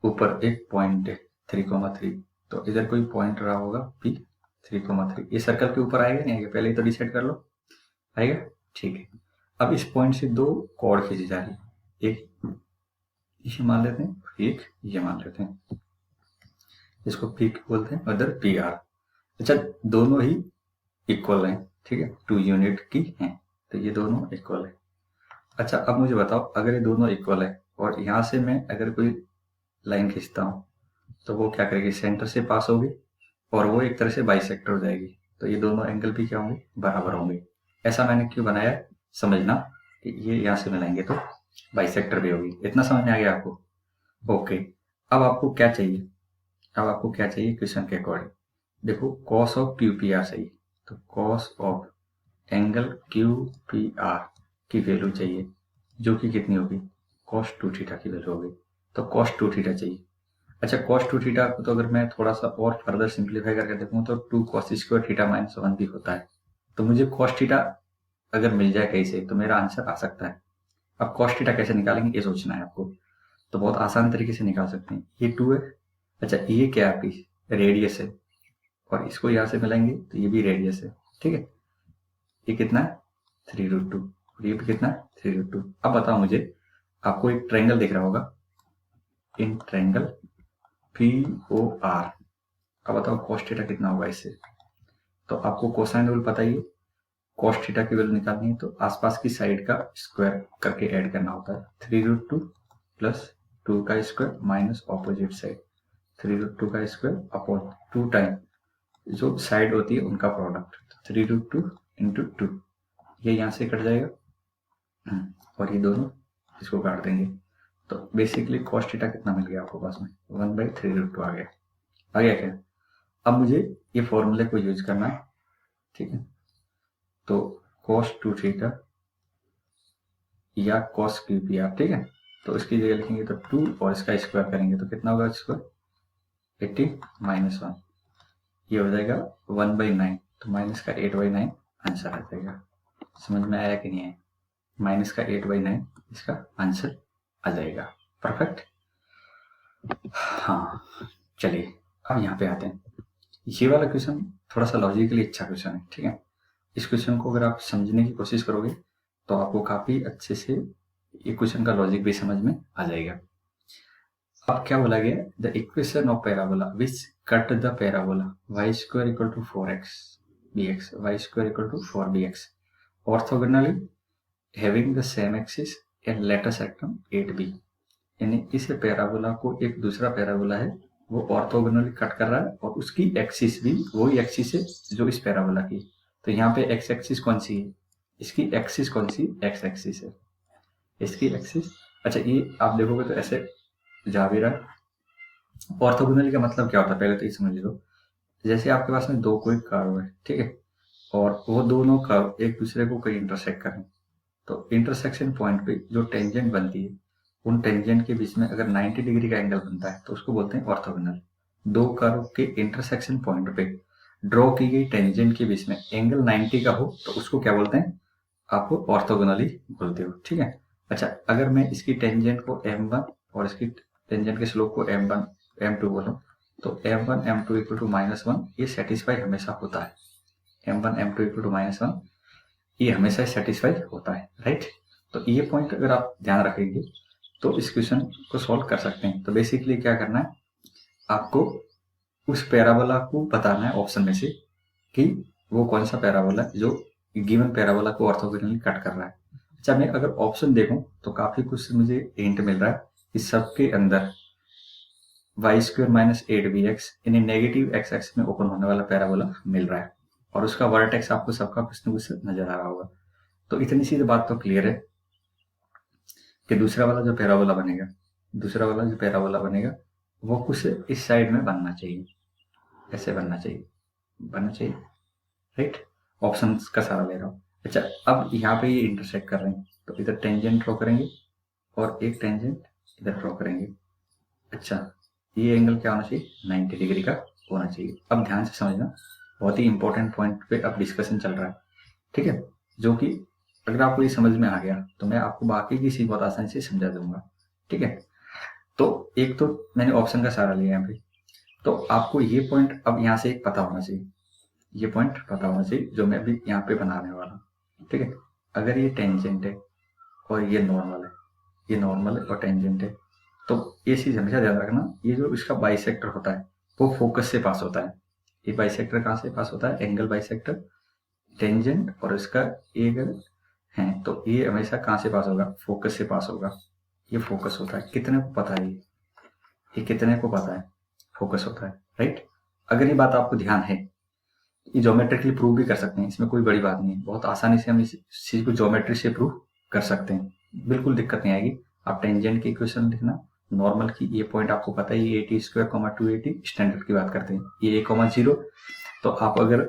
ऊपर एक पॉइंट है 3,3, तो इधर कोई पॉइंट रहा होगा P 3,3, ये सर्कल के ऊपर आएगा नहीं आएगा, पहले ही तो डिसाइड कर लो, आएगा, ठीक है। अब इस पॉइंट से 2 कॉर्ड खींची जा रही है, एक ये मान लेते हैं, एक ये मान लेते हैं, इसको P बोलते हैं, उधर PR। अच्छा दोनों ही इक्वल हैं, ठीक है, 2 यूनिट की हैं, तो ये दोनों इक्वल है। अच्छा अब मुझे बताओ, अगर ये दोनों इक्वल है और यहाँ से मैं अगर कोई लाइन खींचता हूँ तो वो क्या करेगी, सेंटर से पास होगी और वो एक तरह से बाइसेक्टर हो जाएगी, तो ये दोनों एंगल भी क्या होंगे, बराबर होंगे। ऐसा मैंने क्यों बनाया, समझना कि ये यहाँ से मिलाएंगे तो बाइसेक्टर भी होगी। इतना समझ में आ गया आपको? ओके, अब आपको क्या चाहिए, अब आपको क्या चाहिए क्वेश्चन के अकॉर्डिंग। देखो cos of Q P R चाहिए, तो cos of angle Q P R की वैल्यू चाहिए, जो कि कितनी होगी, कॉस 2 थीटा की वैल्यू होगी। तो कॉस 2 थीटा चाहिए। अच्छा, कॉस 2 थीटा को तो अगर मैं थोड़ा सा और फर्दर सिंप्लीफाई करके देखूँ तो 2 कॉस स्क्वायर थीटा माइनस 1 भी होता है। तो मुझे कॉस थीटा अगर मिल जाए कहीं से तो मेरा आंसर आ सकता है। अब कॉस थीटा कैसे निकालेंगे ये सोचना है आपको। तो बहुत आसान तरीके से निकाल सकते हैं। ये 2 है, अच्छा ये क्या है आपकी रेडियस है, और इसको यहाँ से मिलाएंगे तो ये भी रेडियस है, ठीक है। ये कितना है 3√2, और ये भी कितना है 3√2। अब बताओ मुझे, आपको एक ट्रायंगल दिख रहा होगा, इन ट्रायंगल POR। अब बताओ cos थीटा कितना होगा इससे। तो आपको कोसाइन रूल पता ही है, cos थीटा की वैल्यू निकालनी है तो आसपास की साइड का स्क्वायर करके ऐड करना होता है। 3√2 प्लस 2 का स्क्वायर माइनस ऑपोजिट साइड, 3√2 का स्क्वायर अपॉन 2 टाइम जो साइड होती है उनका प्रोडक्ट, 3√2 इंटू 2, ये यहाँ से कट जाएगा और ये दोनों इसको काट देंगे। तो बेसिकली cos थीटा कितना मिल गया आपको पास में, 1/3√2 आ गया क्या। अब मुझे ये फॉर्मूले को यूज करना है, ठीक है। तो cos 2 थीटा या cos क्यू पी आर, ठीक है। तो इसकी जगह लिखेंगे तो 2 और इसका स्क्वायर करेंगे तो कितना होगा स्क्वायर, 80 माइनस 1, ये हो जाएगा 1/9, तो माइनस का 8/9 आंसर आ जाएगा। समझ में आया कि नहीं आया, माइनस का 8/9 इसका आंसर आ जाएगा। परफेक्ट। हाँ चलिए अब यहाँ पे आते हैं। ये वाला क्वेश्चन थोड़ा सा लॉजिकली अच्छा क्वेश्चन है, ठीक है। इस क्वेश्चन को अगर आप समझने की कोशिश करोगे तो आपको काफी अच्छे से ये क्वेश्चन का लॉजिक भी समझ में आ जाएगा। अब क्या बोला गया, the equation of parabola which cut the parabola y square equal to 4x bx, y square equal to 4bx orthogonally having the same axis and latus rectum 8b। यानी इस पैराबोला को एक दूसरा पैराबोला है वो ऑर्थोगोनली कट कर रहा है और उसकी एक्सिस भी वही एक्सिस है जो इस पैराबोला की। तो यहाँ पे एक्स एक्सिस कौन सी है, इसकी एक्सिस कौन सी, एक्स एक्सिस है इसकी एक्सिस। अच्छा ये आप देखोगे तो ऐसे जा भी रहा है। ऑर्थोगोनली का मतलब क्या होता है पहले तो ये समझ लो। जैसे आपके पास में दो कोई कर्व है, ठीक है, और वो दोनों कर्व एक दूसरे को कहीं इंटरसेक्ट करें, तो इंटरसेक्शन पॉइंट पे जो टेंजेंट बनती है उन टेंजेंट के बीच में अगर 90 डिग्री का एंगल बनता है तो उसको बोलते हैं ऑर्थोगोनल। दो कर्व के इंटरसेक्शन पॉइंट पे ड्रॉ की गई टेंजेंट के बीच में एंगल 90 का हो तो उसको क्या बोलते हैं, आप ऑर्थोगोनली बोलते हो, ठीक है। अच्छा अगर मैं इसकी टेंजेंट को m1 और इसकी टेंजेंट के स्लोप को m1 m2 बोलूं तो m1 m2 इक्वल टू -1 ये सेटिस्फाई हमेशा होता है। m1 m2 इक्वल टू -1 ये हमेशा सेटिस्फाई होता है, राइट। तो ये पॉइंट अगर आप ध्यान रखेंगे तो इस क्वेश्चन को सॉल्व कर सकते हैं। तो बेसिकली क्या करना है, आपको उस पैराबोला को बताना है ऑप्शन में से कि वो कौन सा पैराबोला जो गिवन पैराबोला को ऑर्थोगोनली कट कर रहा है। अच्छा मैं अगर ऑप्शन देखूं तो काफी कुछ मुझे हिंट मिल रहा है कि सबके अंदर y स्क्वायर माइनस 8bx यानी नेगेटिव एक्स एक्स में ओपन होने वाला पैराबोला मिल रहा है और उसका वर्टेक्स आपको सबका कुछ न कुछ नजर आ रहा होगा। तो इतनी सी बात तो क्लियर है कि दूसरा वाला जो पैराबोला बनेगा वो कुछ इस साइड में बनना चाहिए, ऐसे बनना चाहिए, राइट। ऑप्शन का सहारा ले रहा हूँ। अच्छा अब यहाँ पे ये इंटरसेक्ट कर रहे हैं तो इधर टेंजेंट ड्रॉ करेंगे और एक टेंजेंट इधर ड्रॉ करेंगे। अच्छा ये एंगल क्या होना चाहिए, 90 डिग्री का होना चाहिए। अब ध्यान से समझना, बहुत ही इंपॉर्टेंट पॉइंट पे अब डिस्कशन चल रहा है, ठीक है, जो कि अगर आपको ये समझ में आ गया तो मैं आपको बाकी की चीज बहुत आसानी से समझा दूंगा, ठीक है। तो एक तो मैंने ऑप्शन का सहारा लिया यहाँ पे, तो आपको ये पॉइंट अब यहाँ से एक पता होना चाहिए, ये पॉइंट पता होना चाहिए जो मैं अभी यहाँ पे बनाने वाला हूँ, ठीक है। अगर ये टेंजेंट है और ये नॉर्मल है और टेंजेंट है तो ये चीज हमेशा ध्यान रखना, ये जो इसका बाइसेक्टर होता है वो फोकस से पास होता है। ये बाइसेक्टर कहाँ से पास होता है, एंगल बाइसेक्टर, टेंजेंट और इसका एंगल है, तो ये हमेशा कहाँ से पास होगा, फोकस से पास होगा। ये फोकस होता है, कितने को पता है, ये कितने को पता है, फोकस होता है, राइट। अगर ये बात आपको ध्यान है ज्योमेट्रिकली प्रूव भी कर सकते हैं, इसमें कोई बड़ी बात नहीं है, बहुत आसानी से हम इस चीज को ज्योमेट्री से प्रूव कर सकते हैं, बिल्कुल दिक्कत नहीं आएगी। आप टेंजेंट की इक्वेशन लिखना, नॉर्मल की, ये पॉइंट आपको पता है, ये a² 280 स्टैंडर्ड की बात करते हैं, ये a,0, तो आप अगर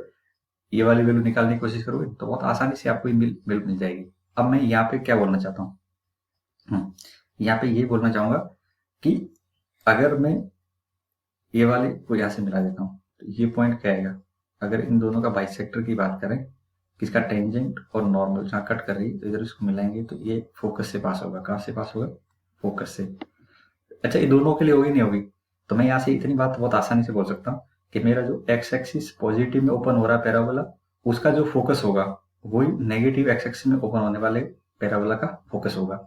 ये वाली वैल्यू निकालने की कोशिश करोगे तो बहुत आसानी से आपको मिल जाएगी। अब मैं यहाँ पे क्या बोलना चाहता हूँ, यहाँ पे ये बोलना चाहूंगा कि अगर मैं ये वाले को यहाँ से मिला देता हूँ तो ये पॉइंट क्या आएगा, अगर इन दोनों का बाइसेक्टर की बात करें, किसका टेंजेंट और नॉर्मल जहाँ कट कर रही है, तो इधर इसको मिलाएंगे तो ये फोकस से पास होगा। कहाँ से पास होगा? फोकस से। अच्छा, ये दोनों के लिए होगी नहीं होगी, तो मैं यहाँ से इतनी बात बहुत आसानी से बोल सकता हूँ कि मेरा जो एक्स एक्सिस पॉजिटिव में ओपन हो रहा है पैराबोला, उसका जो फोकस होगा वही नेगेटिव एक्स एक्सिस में ओपन होने वाले पैराबोला का फोकस होगा।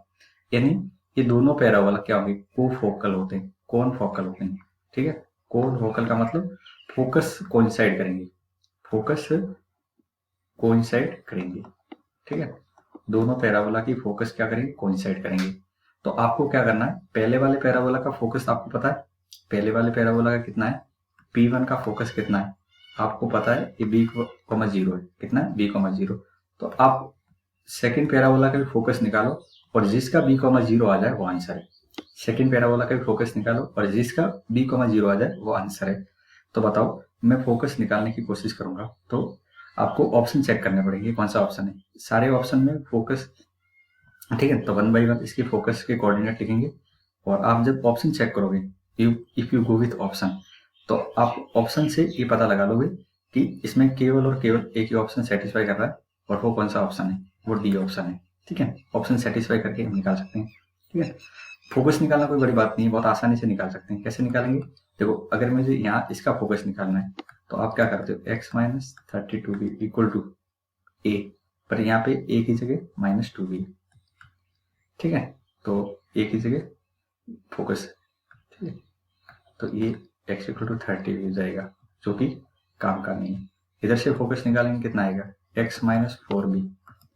यानी ये दोनों पैराबोला क्या होंगे? कोफोकल होते हैं, कॉनफोकल होते हैं। ठीक है, कॉनफोकल का मतलब फोकस कोइंसाइड करेंगे, फोकस कोइंसाइड करेंगे। ठीक है, दोनों पैराबोला की फोकस क्या करेंगे? कोइंसाइड करेंगे। तो आपको क्या करना है, पहले वाले पैराबोला का फोकस आपको पता है, पहले वाले पैराबोला का कितना है, P1 का फोकस कितना है आपको पता है, ये b,0 है। कितना है? b,0। तो आप सेकंड पैराबोला का भी फोकस निकालो और जिसका b,0 आ जाए वो आंसर है। सेकंड पैराबोला का भी फोकस निकालो और जिसका b,0 आ जाए वो आंसर है। तो बताओ, मैं फोकस निकालने की कोशिश करूंगा तो आपको ऑप्शन चेक करने पड़ेंगे, कौन सा ऑप्शन है। सारे ऑप्शन में फोकस, ठीक है, तो 1 बाई 1 इसके फोकस के कोऑर्डिनेट लिखेंगे और आप जब ऑप्शन चेक करोगे, if you go with option, तो आप ऑप्शन से ये पता लगा लोगे कि इसमें केवल और केवल एक ही ऑप्शन सेटिस्फाई कर रहा है और वो कौन सा ऑप्शन है, वो डी ऑप्शन है। ठीक है, ऑप्शन सेटिस्फाई करके हम निकाल सकते हैं। ठीक है, फोकस निकालना कोई बड़ी बात नहीं है, बहुत आसानी से निकाल सकते हैं। कैसे निकालेंगे? देखो, अगर मुझे यहाँ इसका फोकस निकालना है तो आप क्या करते हो, x-32b इक्वल टू a, पर यहाँ पे a की जगह -2b। ठीक है, तो a की जगह फोकस, ठीक है, तो ये x इक्वल टू 30 हो जाएगा, जो कि काम का नहीं है। इधर से फोकस निकालेंगे, कितना आएगा, x-4b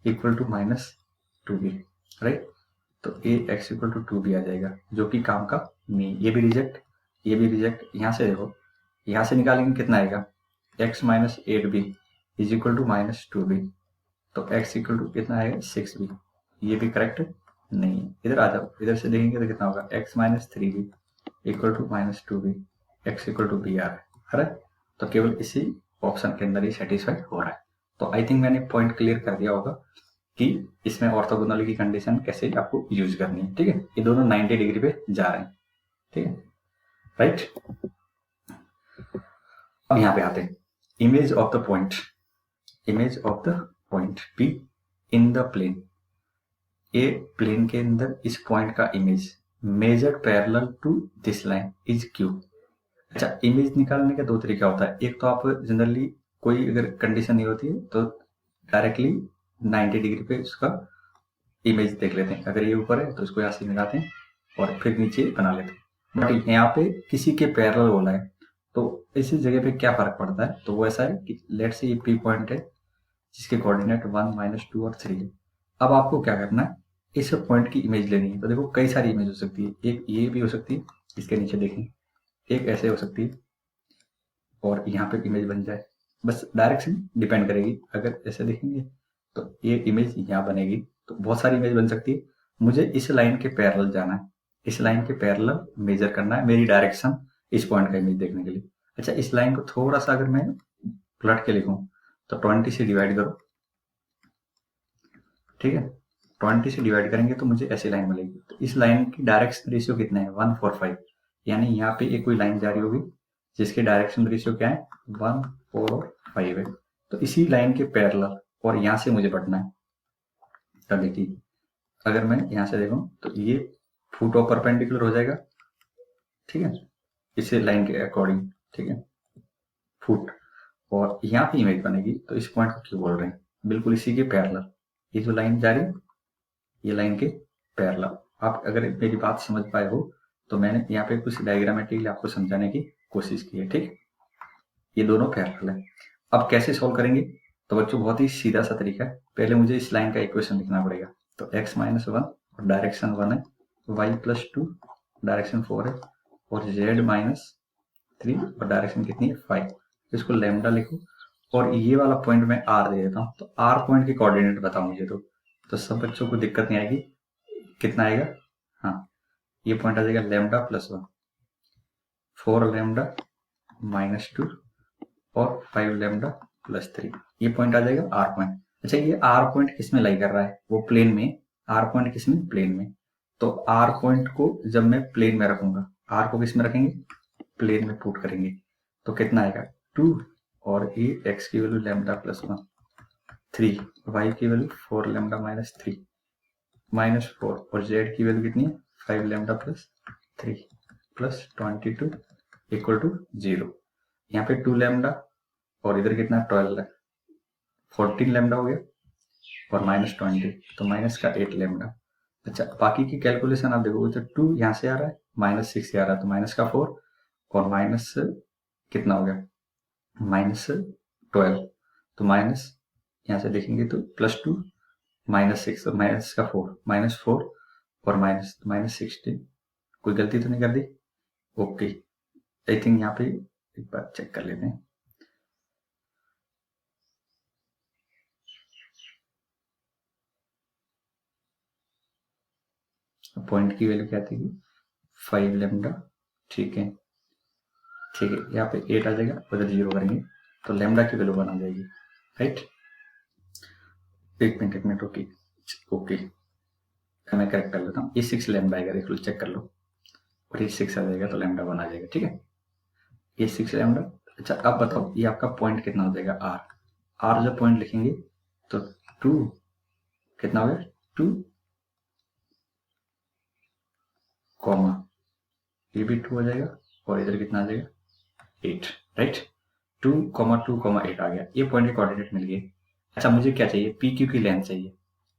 equal to -2b, right. तो a x equal to 2b आ जाएगा, जो कि काम का नहीं। ये भी रिजेक्ट, ये भी रिजेक्ट। यहाँ से देखो, यहाँ से निकालेंगे कितना आएगा, x-8b is equal to -2b, तो x इक्वल टू कितना आएगा, 6b। ये भी करेक्ट नहीं है। इधर आ जाओ, इधर से देखेंगे तो कितना होगा, x-3b equal to -2b, x equal to b आ रहा है। तो केवल इसी ऑप्शन के अंदर ही सेटिस्फाई हो रहा है। तो आई थिंक मैंने पॉइंट क्लियर कर दिया होगा कि इसमें ऑर्थोगोनल की कंडीशन कैसे आपको यूज करनी है। ठीक है, ये दोनों 90 डिग्री पे जा रहे हैं। ठीक है, राइट। अब यहाँ पे आते हैं, image of the point, image of the point P in the plane, a plane के अंदर इस पॉइंट का image measured parallel to this line is Q। अच्छा, इमेज निकालने का दो तरीका होता है। एक तो आप जनरली कोई अगर कंडीशन नहीं होती है तो डायरेक्टली 90 डिग्री पे उसका इमेज देख लेते हैं। अगर ये ऊपर है तो इसको यहाँ से मिलाते हैं और फिर नीचे बना लेते हैं। बट यहाँ पे किसी के पैरेलल बोला है तो इसी जगह पे क्या फर्क पड़ता है, तो वो ऐसा है कि लेट से ये P पॉइंट है जिसके कोऑर्डिनेट 1, -2 और 3 है। अब आपको क्या करना है, इस पॉइंट की इमेज लेनी है। तो देखो, कई सारी इमेज हो सकती है, एक ये भी हो सकती है, इसके नीचे देखें, एक ऐसे हो सकती है और यहाँ पे इमेज बन जाए। बस डायरेक्शन डिपेंड करेगी। अगर ऐसे देखेंगे तो ये इमेज यहाँ बनेगी, तो बहुत सारी इमेज बन सकती है। मुझे इस लाइन के पैरेलल जाना है, इस लाइन के पैरेलल मेजर करना है मेरी डायरेक्शन इस पॉइंट का इमेज देखने के लिए। अच्छा, इस लाइन को थोड़ा सा अगर मैं पलट के लिखूं तो 20 से डिवाइड करो। ठीक है, 20 से डिवाइड करेंगे तो मुझे ऐसी लाइन मिलेगी। तो इस लाइन की डायरेक्शन रेशियो कितना है, 1:4:5। यानी यहाँ पे एक कोई लाइन जा रही होगी जिसके डायरेक्शन रेशियो क्या है, 1, 4 और 5 है। तो इसी लाइन के पैरेलल और यहाँ से मुझे बढ़ना है। तो देखिए, अगर मैं यहाँ से देखूं तो ये फुट ऑफ परपेंडिकुलर हो जाएगा। ठीक है, इस लाइन के अकॉर्डिंग, ठीक है, फुट, और यहाँ पे इमेज बनेगी। तो इस पॉइंट को क्यों बोल रहे हैं, बिल्कुल इसी के पैरेलल। ये जो लाइन जा रही है ये लाइन के पैरेलल। आप अगर मेरी बात समझ पाए हो तो मैंने यहाँ पे कुछ डायग्रामेटिकली आपको समझाने की कोशिश की है। ठीक, ये दोनों पैरेलल है। अब कैसे सॉल्व करेंगे, तो बच्चों बहुत ही सीधा सा तरीका है। पहले मुझे इस लाइन का इक्वेशन लिखना पड़ेगा। तो x-1 और डायरेक्शन 1 है, y+2 डायरेक्शन 4 है और z-3 और डायरेक्शन कितनी है, 5। इसको लैम्डा लिखो और ये वाला पॉइंट मैं आर दे देता हूँ, तो आर पॉइंट के कोऑर्डिनेट बताओ मुझे। तो सब बच्चों को दिक्कत नहीं आएगी। कितना आएगा? हाँ, ये पॉइंट आ जाएगा लैम्डा प्लस 1, 4 लैम्डा माइनस 2 और 5 लैम्डा प्लस 3। ये पॉइंट आ जाएगा आर पॉइंट। अच्छा, ये आर पॉइंट किस में लाई कर रहा है? वो प्लेन में। आर पॉइंट किस में? प्लेन में। तो आर पॉइंट को जब मैं प्लेन में रखूंगा, आर को किस में रखेंगे? प्लेन में पुट करेंगे। तो कितना आएगा? 2 और ये एक्स की वैल्यू लैम्डा प्लस 1, 3, वाई की वैल्यू 4 लैम्डा माइनस 3 माइनस 4 और जेड की वैल्यू कितनी है? 5 lambda plus 3 plus 22 equal to 0। यहाँ पे 2 लैम्डा और इधर कितना? 12 है, 14 लैम्डा हो गया और माइनस 20 तो माइनस का 8 लैम्डा। अच्छा, बाकी की कैलकुलेशन आप देखोगे तो 2 यहाँ से आ रहा है, माइनस 6 आ रहा है, तो माइनस का 4 और माइनस कितना हो गया? माइनस 12। तो माइनस यहाँ से देखेंगे तो +2 माइनस 6 और माइनस का 4, माइनस 4 और माइनस माइनस 16। कोई गलती तो नहीं कर दी? ओके, आई थिंक यहाँ पे एक बार चेक कर लेते हैं। पॉइंट की वैल्यू क्या थी? 5 लैम्डा। ठीक है, ठीक है, यहाँ पे 8 आ जाएगा, उधर 0 करेंगे तो लैम्डा की वैल्यू 1 आ जाएगी, राइट? एक मिनट, ओके ओके, मैं करेक्ट कर लेता हूँ। ये 6 लैम्डा आएगा, देख लो, चेक कर लो, और ये 6 आ जाएगा तो लैम्डा 1 आ जाएगा। ठीक है, ये 6 लैम्डा। अच्छा, अब बताओ ये आपका पॉइंट कितना हो जाएगा? आर। आर जब पॉइंट लिखेंगे तो 2 कितना हो गया? 2 कॉमा ये भी 2 हो जाएगा और इधर कितना आ जाएगा? 8, राइट? 2,2,8 आ गया। ये पॉइंट के कोऑर्डिनेट मिल गए। अच्छा, मुझे क्या चाहिए? पी क्यू की लेंथ चाहिए।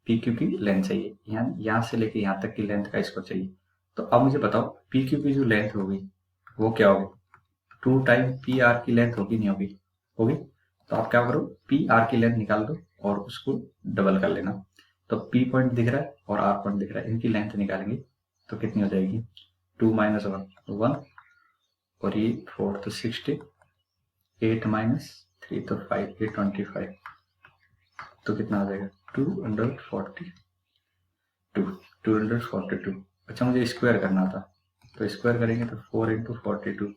पी क्यू की लेंथ चाहिए, यहाँ से लेके यहाँ तक की लेंथ का इसको चाहिए। तो अब मुझे बताओ पी क्यू की जो लेंथ होगी वो क्या होगी? 2 टाइम पी आर की लेंथ होगी, नहीं होगी? होगी। तो आप क्या करो, पी आर की लेंथ निकाल दो और उसको डबल कर लेना। तो पी पॉइंट दिख रहा है और आर पॉइंट दिख रहा है, इनकी लेंथ निकालेंगे तो कितनी हो जाएगी? 2 माइनस 1 1 और ये 4 तो 60, 8 माइनस 3 तो 5, ये 25 तो कितना आ जाएगा? 242। अच्छा, मुझे स्क्वायर करना था तो स्क्वायर करेंगे तो 4 इंटू 42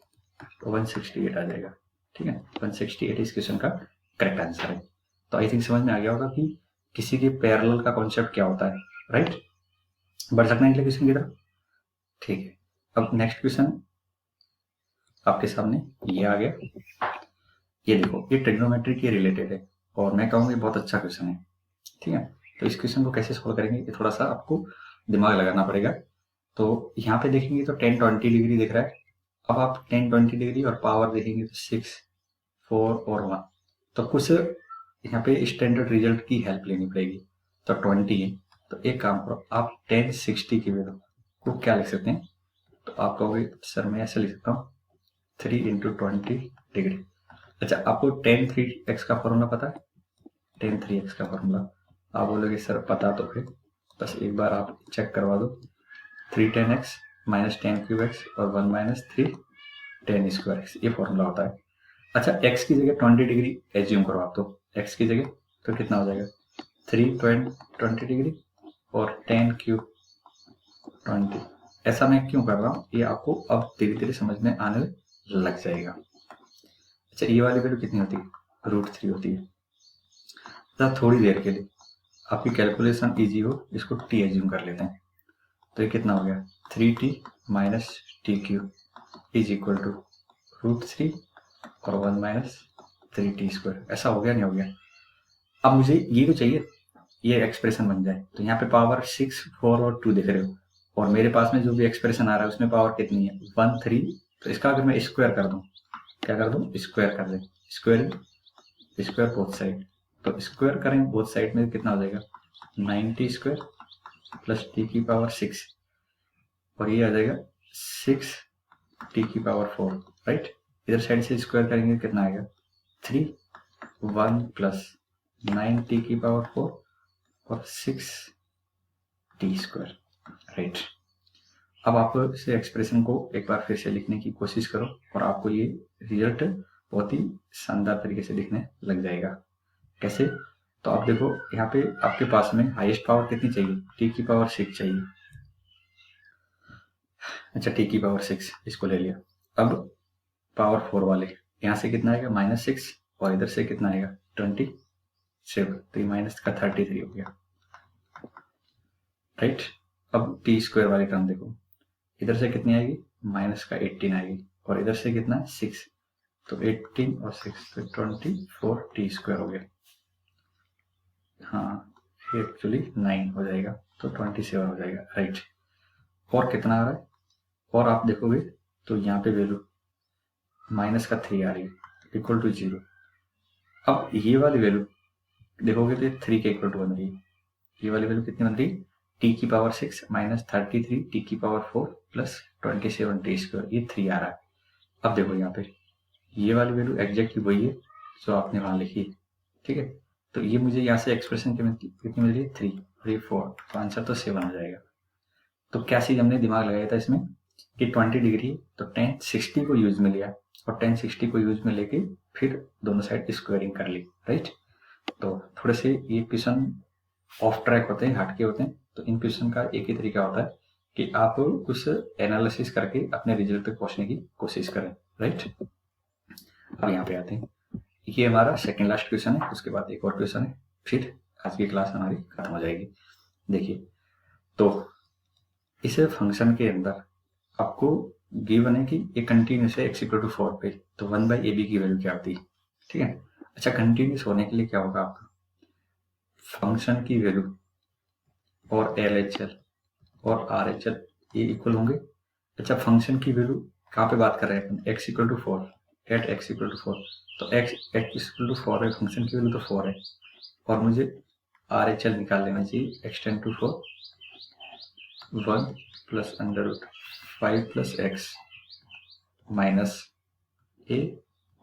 तो 168 आ जाएगा। ठीक है, 168 इस क्वेश्चन का करेक्ट आंसर है। तो आई थिंक समझ में आ गया होगा कि किसी के पैरेलल का कॉन्सेप्ट क्या होता है, राइट? बढ़ सकते हैं अगले क्वेश्चन की तरफ। ठीक है, अब नेक्स्ट क्वेश्चन आपके सामने ये आ गया। ये देखो, ये ट्रिग्नोमेट्री के रिलेटेड है और मैं कहूँगा ये बहुत अच्छा क्वेश्चन है। ठीक है, तो इस क्वेश्चन को कैसे सोल्व करेंगे ये थोड़ा सा आपको दिमाग लगाना पड़ेगा। तो यहाँ पे देखेंगे तो 10-20 डिग्री दिख रहा है। अब आप 10-20 डिग्री और पावर देखेंगे तो 6, 4 और 1। तो कुछ यहाँ पे स्टैंडर्ड रिजल्ट की हेल्प लेनी पड़ेगी। तो 20 है, तो एक काम करो, आप 1060 की वैल्यू को क्या लिख सकते हैं? तो आप कहोगे सर मैं ऐसे लिख सकता हूँ 3 इंटू 20 डिग्री। अच्छा, आपको 10-3x का फॉर्मूला पता है? 10-3x का फॉर्मूला आप बोलोगे सर पता तो है, बस एक बार आप चेक करवा दो। 3 10x माइनस 10 क्यूब x और 1 माइनस 3 10 स्क्वायर x, ये फॉर्मूला होता है। अच्छा, x की जगह 20 डिग्री एज्यूम करो आप, तो x की जगह तो कितना हो जाएगा? 3 20 डिग्री और 10 क्यूब 20। ऐसा मैं क्यों कर रहा हूँ ये आपको अब धीरे धीरे समझ में आने लग जाएगा। अच्छा, ये वाली वैल्यू कितनी होती है? √3 होती है। तो थोड़ी देर के लिए आपकी कैलकुलेशन इजी हो, इसको t एज्यूम कर लेते हैं। तो ये कितना हो गया? 3t minus t cube is equal to √3 और 1 माइनस 3t स्क्वायर। ऐसा हो गया, नहीं हो गया? अब मुझे ये तो चाहिए ये एक्सप्रेशन बन जाए। तो यहाँ पे पावर 6, 4 और 2 दिख रहे हो और मेरे पास में जो भी एक्सप्रेशन आ रहा है उसमें पावर कितनी है? 1, 3। तो इसका अगर मैं स्क्वायर कर दूं, क्या कर दूं? स्क्वायर कर दें। Square both side. तो स्क्वायर करें बोथ साइड में कितना हो जाएगा? 90 स्क्वायर प्लस टी की पावर 6 और ये आ जाएगा 6 टी की पावर 4, राइट? इधर साइड से स्क्वायर करेंगे कितना आएगा? 3 1 प्लस 9 टी की पावर 4 और 6 टी स्क्वायर, राइट? अब आप इस एक्सप्रेशन को एक बार फिर से लिखने की कोशिश करो और आपको ये रिजल्ट बहुत ही शानदार तरीके से दिखने लग जाएगा। कैसे? तो आप देखो यहाँ पे आपके पास में हाईएस्ट पावर कितनी चाहिए, टी की पावर 6 चाहिए। अच्छा, टी की पावर 6 इसको ले लिया। अब पावर 4 वाले यहाँ से कितना आएगा, -6, और इधर से कितना आएगा 27, तो ये माइनस का 33 हो गया, राइट। अब टी स्क्वायर वाली टर्म देखो, इधर से कितनी आएगी, माइनस का 18 आएगी, और इधर से कितना है 6, तो 18 और 6 तो 24 टी स्क्वायर हो गया। हाँ, एक्चुअली 9 हो जाएगा, तो 27 हो जाएगा, राइट। और कितना आ रहा है, और आप देखोगे तो यहाँ पे वैल्यू माइनस का 3 आ रही है, इक्वल टू 0। अब ये वाली वैल्यू देखोगे तो ये 3 के इक्वल टू बन रही है। ये वाली वैल्यू कितनी बन रही है, टी की पावर 6 माइनस 33 टी की पावर 4 प्लस 27 टी स्क्वायर, ये 3 आ रहा है। अब देखो यहाँ पे ये वाली वैल्यू एग्जैक्टली वही है जो आपने वहां लिखी है, ठीक है। तो ये मुझे यहाँ से एक्सप्रेशन कितनी मिल रही है, 3 और ये 4, तो आंसर तो 7 हो जाएगा। तो क्या चीज हमने दिमाग लगाया था इसमें कि 20 डिग्री है, तो tan 60 को यूज में लिया, और tan 60 को यूज में लेके फिर दोनों साइड स्क्वायरिंग कर ली, राइट। तो थोड़े से ये क्वेश्चन ऑफ ट्रैक होते हैं, हटके होते हैं। तो इन क्वेश्चन का एक ही तरीका होता है कि आप कुछ एनालिसिस करके अपने रिजल्ट तक पहुंचने की कोशिश करें, राइट। अब यहाँ पे आते हैं, ये हमारा सेकंड लास्ट क्वेश्चन है, उसके बाद एक और क्वेश्चन है, फिर आज की क्लास हमारी खत्म हो जाएगी। देखिए, तो इस फंक्शन के अंदर आपको गिवन है कि ये कंटिन्यूस है x=4 पे, तो 1/ab की वैल्यू क्या होती है, ठीक है। अच्छा, कंटिन्यूस होने के लिए क्या होगा, आपका फंक्शन की वैल्यू और LHL और RHL ये इक्वल होंगे। अच्छा, फंक्शन की वैल्यू कहाँ पे बात कर रहे हैं अपन, x=4, एट x=4, तो x=4 है, फंक्शन की वैल्यू तो 4 है, और मुझे RHL निकाल लेना चाहिए, x10⁴ 1 plus √5 plus x minus a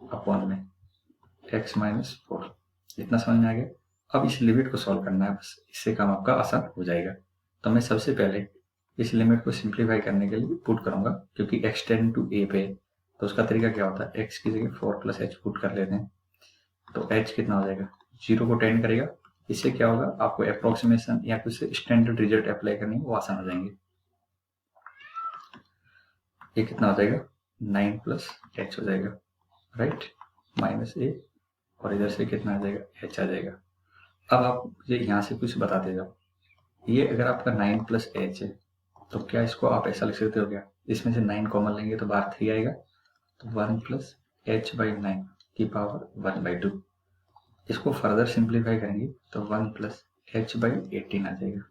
upon में x माइनस 4। इतना समझ में आ गया। अब इस लिमिट को सॉल्व करना है, बस इससे काम आपका आसान हो जाएगा। तो मैं सबसे पहले इस लिमिट को सिंप्लीफाई करने के लिए पुट करूंगा, क्योंकि x टेंड टू a पे, तो उसका तरीका क्या होता है, x की जगह 4 प्लस h पुट कर लेते हैं, तो h कितना हो जाएगा, 0 को टेंड करेगा। इससे क्या होगा, आपको अप्रोक्सीमेशन या कुछ स्टैंडर्ड रिजल्ट अप्लाई करनी वो आसान हो जाएंगे। ये कितना हो जाएगा, 9 प्लस h हो जाएगा, राइट, माइनस a, और इधर से कितना आ जाएगा, h आ जाएगा। अब आप मुझे यहाँ से कुछ बताते जाओ, ये अगर आपका 9 प्लस h है, तो क्या इसको आप ऐसा लिख सकते हो क्या, इसमें से 9 कॉमन लेंगे तो बाहर 3 आएगा, तो 1 प्लस h/9 की पावर 1/2। इसको फर्दर सिंप्लीफाई करेंगे तो 1 प्लस h/18 आ जाएगा,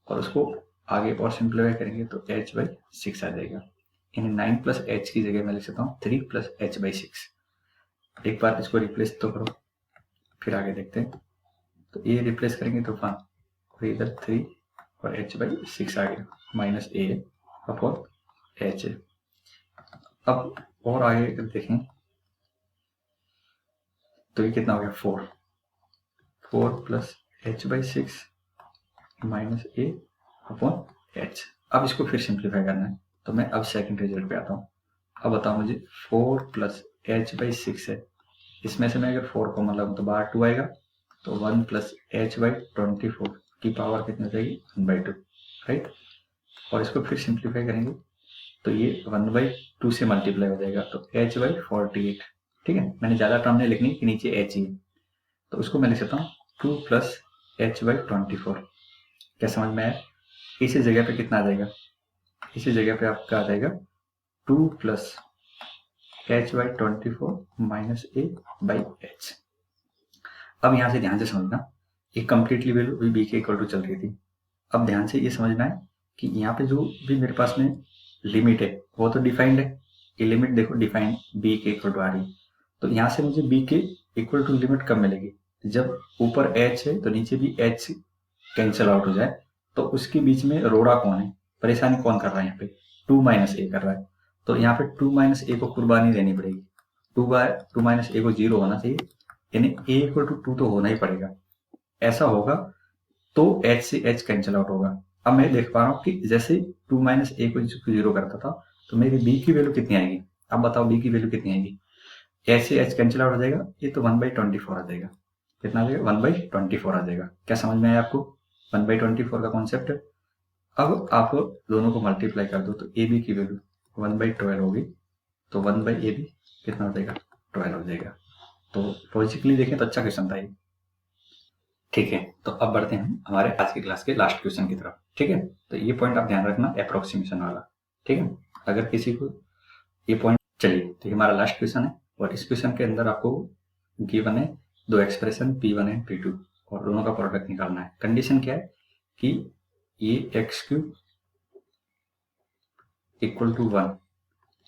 और उसको आगे और सिंप्लीफाई करेंगे तो h/6 आ जाएगा। यानी 9 प्लस h की जगह मैं लिख सकता हूँ 3 प्लस h/6। एक बार इसको रिप्लेस तो करो, फिर आगे देखते हैं। तो ये रिप्लेस करेंगे तो 1, और इधर 3 और h/6 आ गया, माइनस a अपॉन h। अब और आगे अगर देखें तो ये कितना हो गया, 4 plus h/6 minus a upon h। अब इसको फिर सिंप्लीफाई करना है, तो मैं अब सेकंड रिजल्ट पे आता हूँ। अब बताओ मुझे, 4 प्लस h/6 है, इसमें से मैं अगर 4 कॉमन लगाऊं तो बाहर 2 आएगा, तो 1 प्लस h/24 की पावर कितनी हो जाएगी, 1/2, राइट। और इसको फिर सिंप्लीफाई करेंगे तो ये 1/2 से मल्टीप्लाई हो जाएगा, तो h/48, ठीक है। मैंने ज्यादा टर्म नहीं लिखनी कि नीचे h ही है, तो उसको मैं लिख सकता हूँ 2 प्लस h/24। क्या समझ में आया, इसी जगह पे कितना आ जाएगा, इसी जगह पे आपका आ जाएगा 2 प्लस h/24 माइनस a/h। अब यहां से ध्यान से समझना, ये कंप्लीटली वैल्यू भी b के इक्वल टू चल रही थी। अब ध्यान से ये समझना है कि यहाँ पे जो भी मेरे पास में लिमिट है वो तो डिफाइंड है, ये लिमिट देखो डिफाइंड b के इक्वल टू आ रही है। तो यहाँ से मुझे b के इक्वल टू लिमिट कब मिलेगी, जब ऊपर h है तो नीचे भी h कैंसिल आउट हो जाए, तो उसके बीच में रोड़ा कौन है, परेशानी कौन कर रहा है, यहाँ पे 2 - a कर रहा है। तो यहाँ पे 2 - a को कुर्बानी देनी पड़ेगी, 2 - a को 0 होना चाहिए, यानी a = 2 तो होना ही पड़ेगा। ऐसा होगा तो h से h कैंसिल आउट होगा। अब मैं देख पा रहा हूँ कि जैसे 2 - a को 0 करता था तो मेरी b की वैल्यू कितनी आएगी, अब बताओ b की वैल्यू कितनी आएगी, ऐसे एच कैंसिल आउट हो जाएगा, ये तो 1/24 आ जाएगा। कितना आ जाएगा? 1/24 आ जाएगा। क्या समझ में आया आपको 1/24 का कॉन्सेप्ट? अब आप दोनों को मल्टीप्लाई कर दो तो ए बी की वैल्यू 1/12 होगी, तो 1/AB कितना हो जाएगा? 12 हो जाएगा। तो लॉजिकली देखें तो अच्छा क्वेश्चन था ये। ठीक है, तो अब बढ़ते हैं हमारे आज की क्लास के लास्ट क्वेश्चन की तरफ। ठीक है, तो ये पॉइंट आप ध्यान रखना, अप्रोक्सीमेशन वाला। ठीक है, अगर किसी को ये पॉइंट, चलिए तो ये हमारा लास्ट क्वेश्चन है, और इस क्वेश्चन के अंदर आपको गिवन है दो एक्सप्रेशन P1 एंड P2, और दोनों का प्रोडक्ट निकालना है। कंडीशन क्या है कि ये x³ इक्वल टू 1,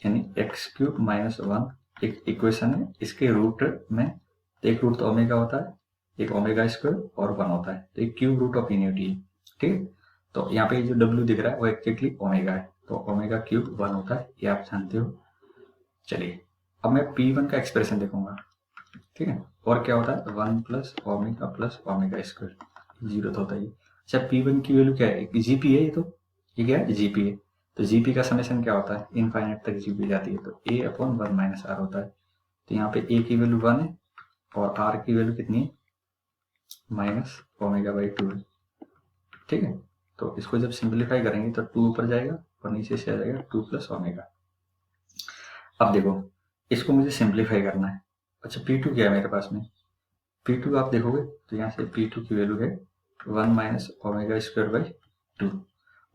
यानी x³ - 1 एक इक्वेशन है। इसके रूट में एक रूट तो ओमेगा होता है, एक ओमेगा स्क्वायर और 1 होता है, तो एक क्यूब रूट ऑफ यूनिटी है। ठीक है, तो यहाँ पे जो W दिख रहा है वो एक्जेक्टली ओमेगा है, तो ओमेगा क्यूब 1 होता है, ये आप जानते हो। चलिए अब मैं P1 का एक्सप्रेशन देखूंगा। ठीक है, और क्या होता है 1 + ओमेगा + ओमेगा स्क्वायर, 0 तो होता है। अच्छा P1 की वैल्यू क्या है? जीपी है, ये तो ये क्या है? जीपी है। तो जीपी का समेशन क्या होता है? इनफाइनाइट तक जीपी जाती है, तो A/1 - R होता है। तो यहाँ पे A की वैल्यू 1 है और R की वैल्यू कितनी है? -ओमेगा/2 है। ठीक है, तो इसको जब सिंप्लीफाई करेंगे तो 2 ऊपर जाएगा और नीचे से आ जाएगा 2 + ओमेगा। अब देखो इसको मुझे सिंप्लीफाई करना है। अच्छा P2 क्या है मेरे पास में? P2 आप देखोगे तो यहाँ से P2 की वैल्यू है 1 - ओमेगा²/2।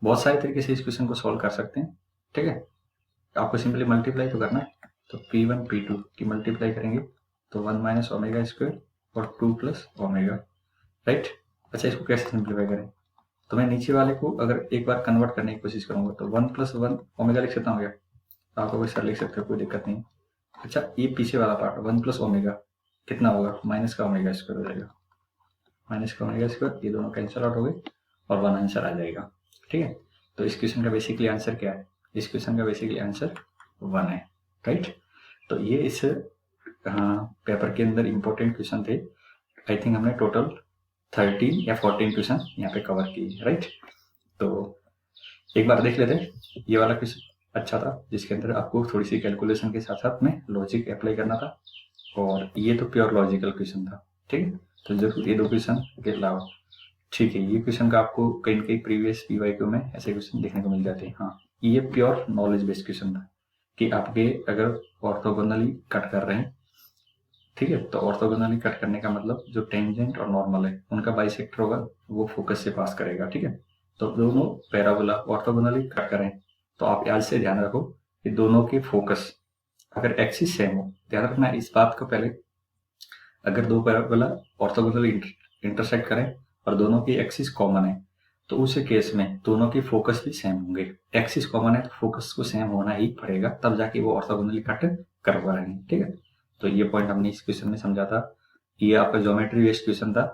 बहुत सारे तरीके से इस क्वेश्चन को सॉल्व कर सकते हैं। ठीक है, आपको सिंपली मल्टीप्लाई तो करना है, तो P1 P2 की मल्टीप्लाई करेंगे तो 1 - ओमेगा² और 2 + ओमेगा, राइट। अच्छा इसको कैसे सिंप्लीफाई करें? तो मैं नीचे वाले को अगर एक बार कन्वर्ट करने की कोशिश करूंगा तो 1 + 1 ओमेगा लिख सकता हूँ क्या? आप कोई सर लिख सकते हो, कोई दिक्कत नहीं। अच्छा ये पीछे वाला पार्ट 1 + ओमेगा कितना होगा? माइनस का ओमेगा² हो जाएगा, माइनस का ओमेगा², ये दोनों कैंसिल आउट हो गए और 1 आंसर आ जाएगा। ठीक है, तो इस क्वेश्चन का बेसिकली आंसर क्या है? इस क्वेश्चन का बेसिकली आंसर 1 है, राइट। तो ये इस पेपर के अंदर इंपॉर्टेंट क्वेश्चन थे। आई थिंक हमने टोटल 13 या 14 क्वेश्चन यहाँ पे कवर किए, राइट। तो एक बार देख लेते हैं। ये वाला क्वेश्चन अच्छा था, जिसके अंदर आपको थोड़ी सी कैलकुलेशन के साथ साथ में लॉजिक अप्लाई करना था, और ये तो प्योर लॉजिकल क्वेश्चन था। ठीक है, तो जरूर ये दो क्वेश्चन के अलावा, ठीक है, ये क्वेश्चन का आपको कहीं न कहीं प्रीवियस PYQ में ऐसे क्वेश्चन देखने को मिल जाते हैं। हाँ, ये प्योर नॉलेज बेस्ड क्वेश्चन था कि आपके अगर ऑर्थोगोनली कट कर रहे हैं, ठीक है, तो ऑर्थोगोनली कट करने का मतलब जो टेंजेंट और नॉर्मल है उनका बाइसेक्टर होगा, वो फोकस से पास करेगा। ठीक है, तो दोनों पैराबोला ऑर्थोगोनली कट करें तो आप आज से ध्यान रखो कि दोनों के फोकस अगर एक्सिस सेम हो, ध्यान रखना इस बात को पहले, अगर दो पैराबोला ऑर्थोगोनली इंटरसेक्ट करें और दोनों की एक्सिस कॉमन है तो उस केस में दोनों की फोकस भी सेम होंगे। एक्सिस कॉमन है तो फोकस को सेम होना ही पड़ेगा, तब जाके वो ऑर्थोगोनली कट कर पाएंगे। ठीक है, तो ये पॉइंट हमने इस क्वेश्चन में समझा था। ये आपका ज्योमेट्री बेस्ड क्वेश्चन था,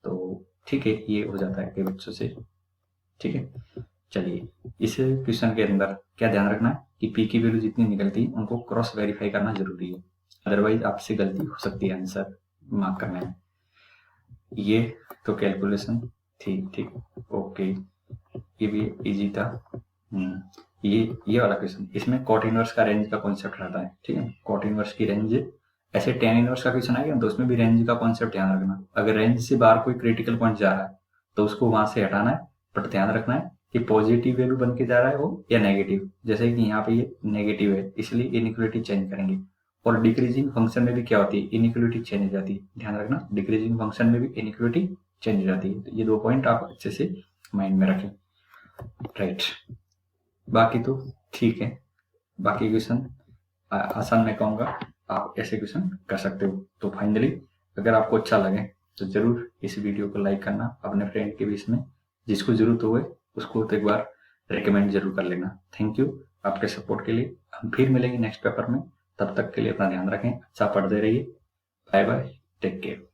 तो ठीक है, ये हो जाता है कई बच्चों से। ठीक है, चलिए इस क्वेश्चन के अंदर क्या ध्यान रखना है कि P की वैल्यू जितनी निकलती है उनको क्रॉस वेरीफाई करना जरूरी है, अदरवाइज आपसे गलती हो सकती है आंसर मार्क करने में। ये तो कैलकुलेशन थी, ठीक, ओके, ये भी इजी था। ये वाला क्वेश्चन, इसमें कॉट इनवर्स का रेंज का कॉन्सेप्ट रहता है। ठीक है, कॉट इनवर्स की रेंज, ऐसे टेन इनवर्स का क्वेश्चन आएगा तो उसमें भी रेंज का कॉन्सेप्ट ध्यान रखना। अगर रेंज से बाहर कोई क्रिटिकल पॉइंट जा रहा है तो उसको वहां से हटाना है, बट ध्यान रखना है कि पॉजिटिव वैल्यू बन के जा रहा है वो या नेगेटिव। जैसे कि यहाँ पे ये नेगेटिव है इसलिए इनइक्वालिटी चेंज करेंगे, और डिक्रीजिंग फंक्शन में भी क्या होती है? इनइक्वालिटी चेंज हो जाती है। ध्यान रखना, डिक्रीजिंग फंक्शन में भी इनइक्वालिटी चेंज हो जाती है। तो ये दो पॉइंट आप अच्छे से माइंड में रखें, राइट। बाकी तो ठीक है, बाकी क्वेश्चन आसान मैं कहूँगा, आप ऐसे क्वेश्चन कर सकते हो। तो फाइनली अगर आपको अच्छा लगे तो जरूर इस वीडियो को लाइक करना, अपने फ्रेंड के बीच में जिसको जरूरत हो उसको तो एक बार रिकमेंड जरूर कर लेना। थैंक यू आपके सपोर्ट के लिए। हम फिर मिलेंगे नेक्स्ट पेपर में, तब तक के लिए अपना ध्यान रखें, अच्छा पढ़ते रहिए। Bye bye, take care.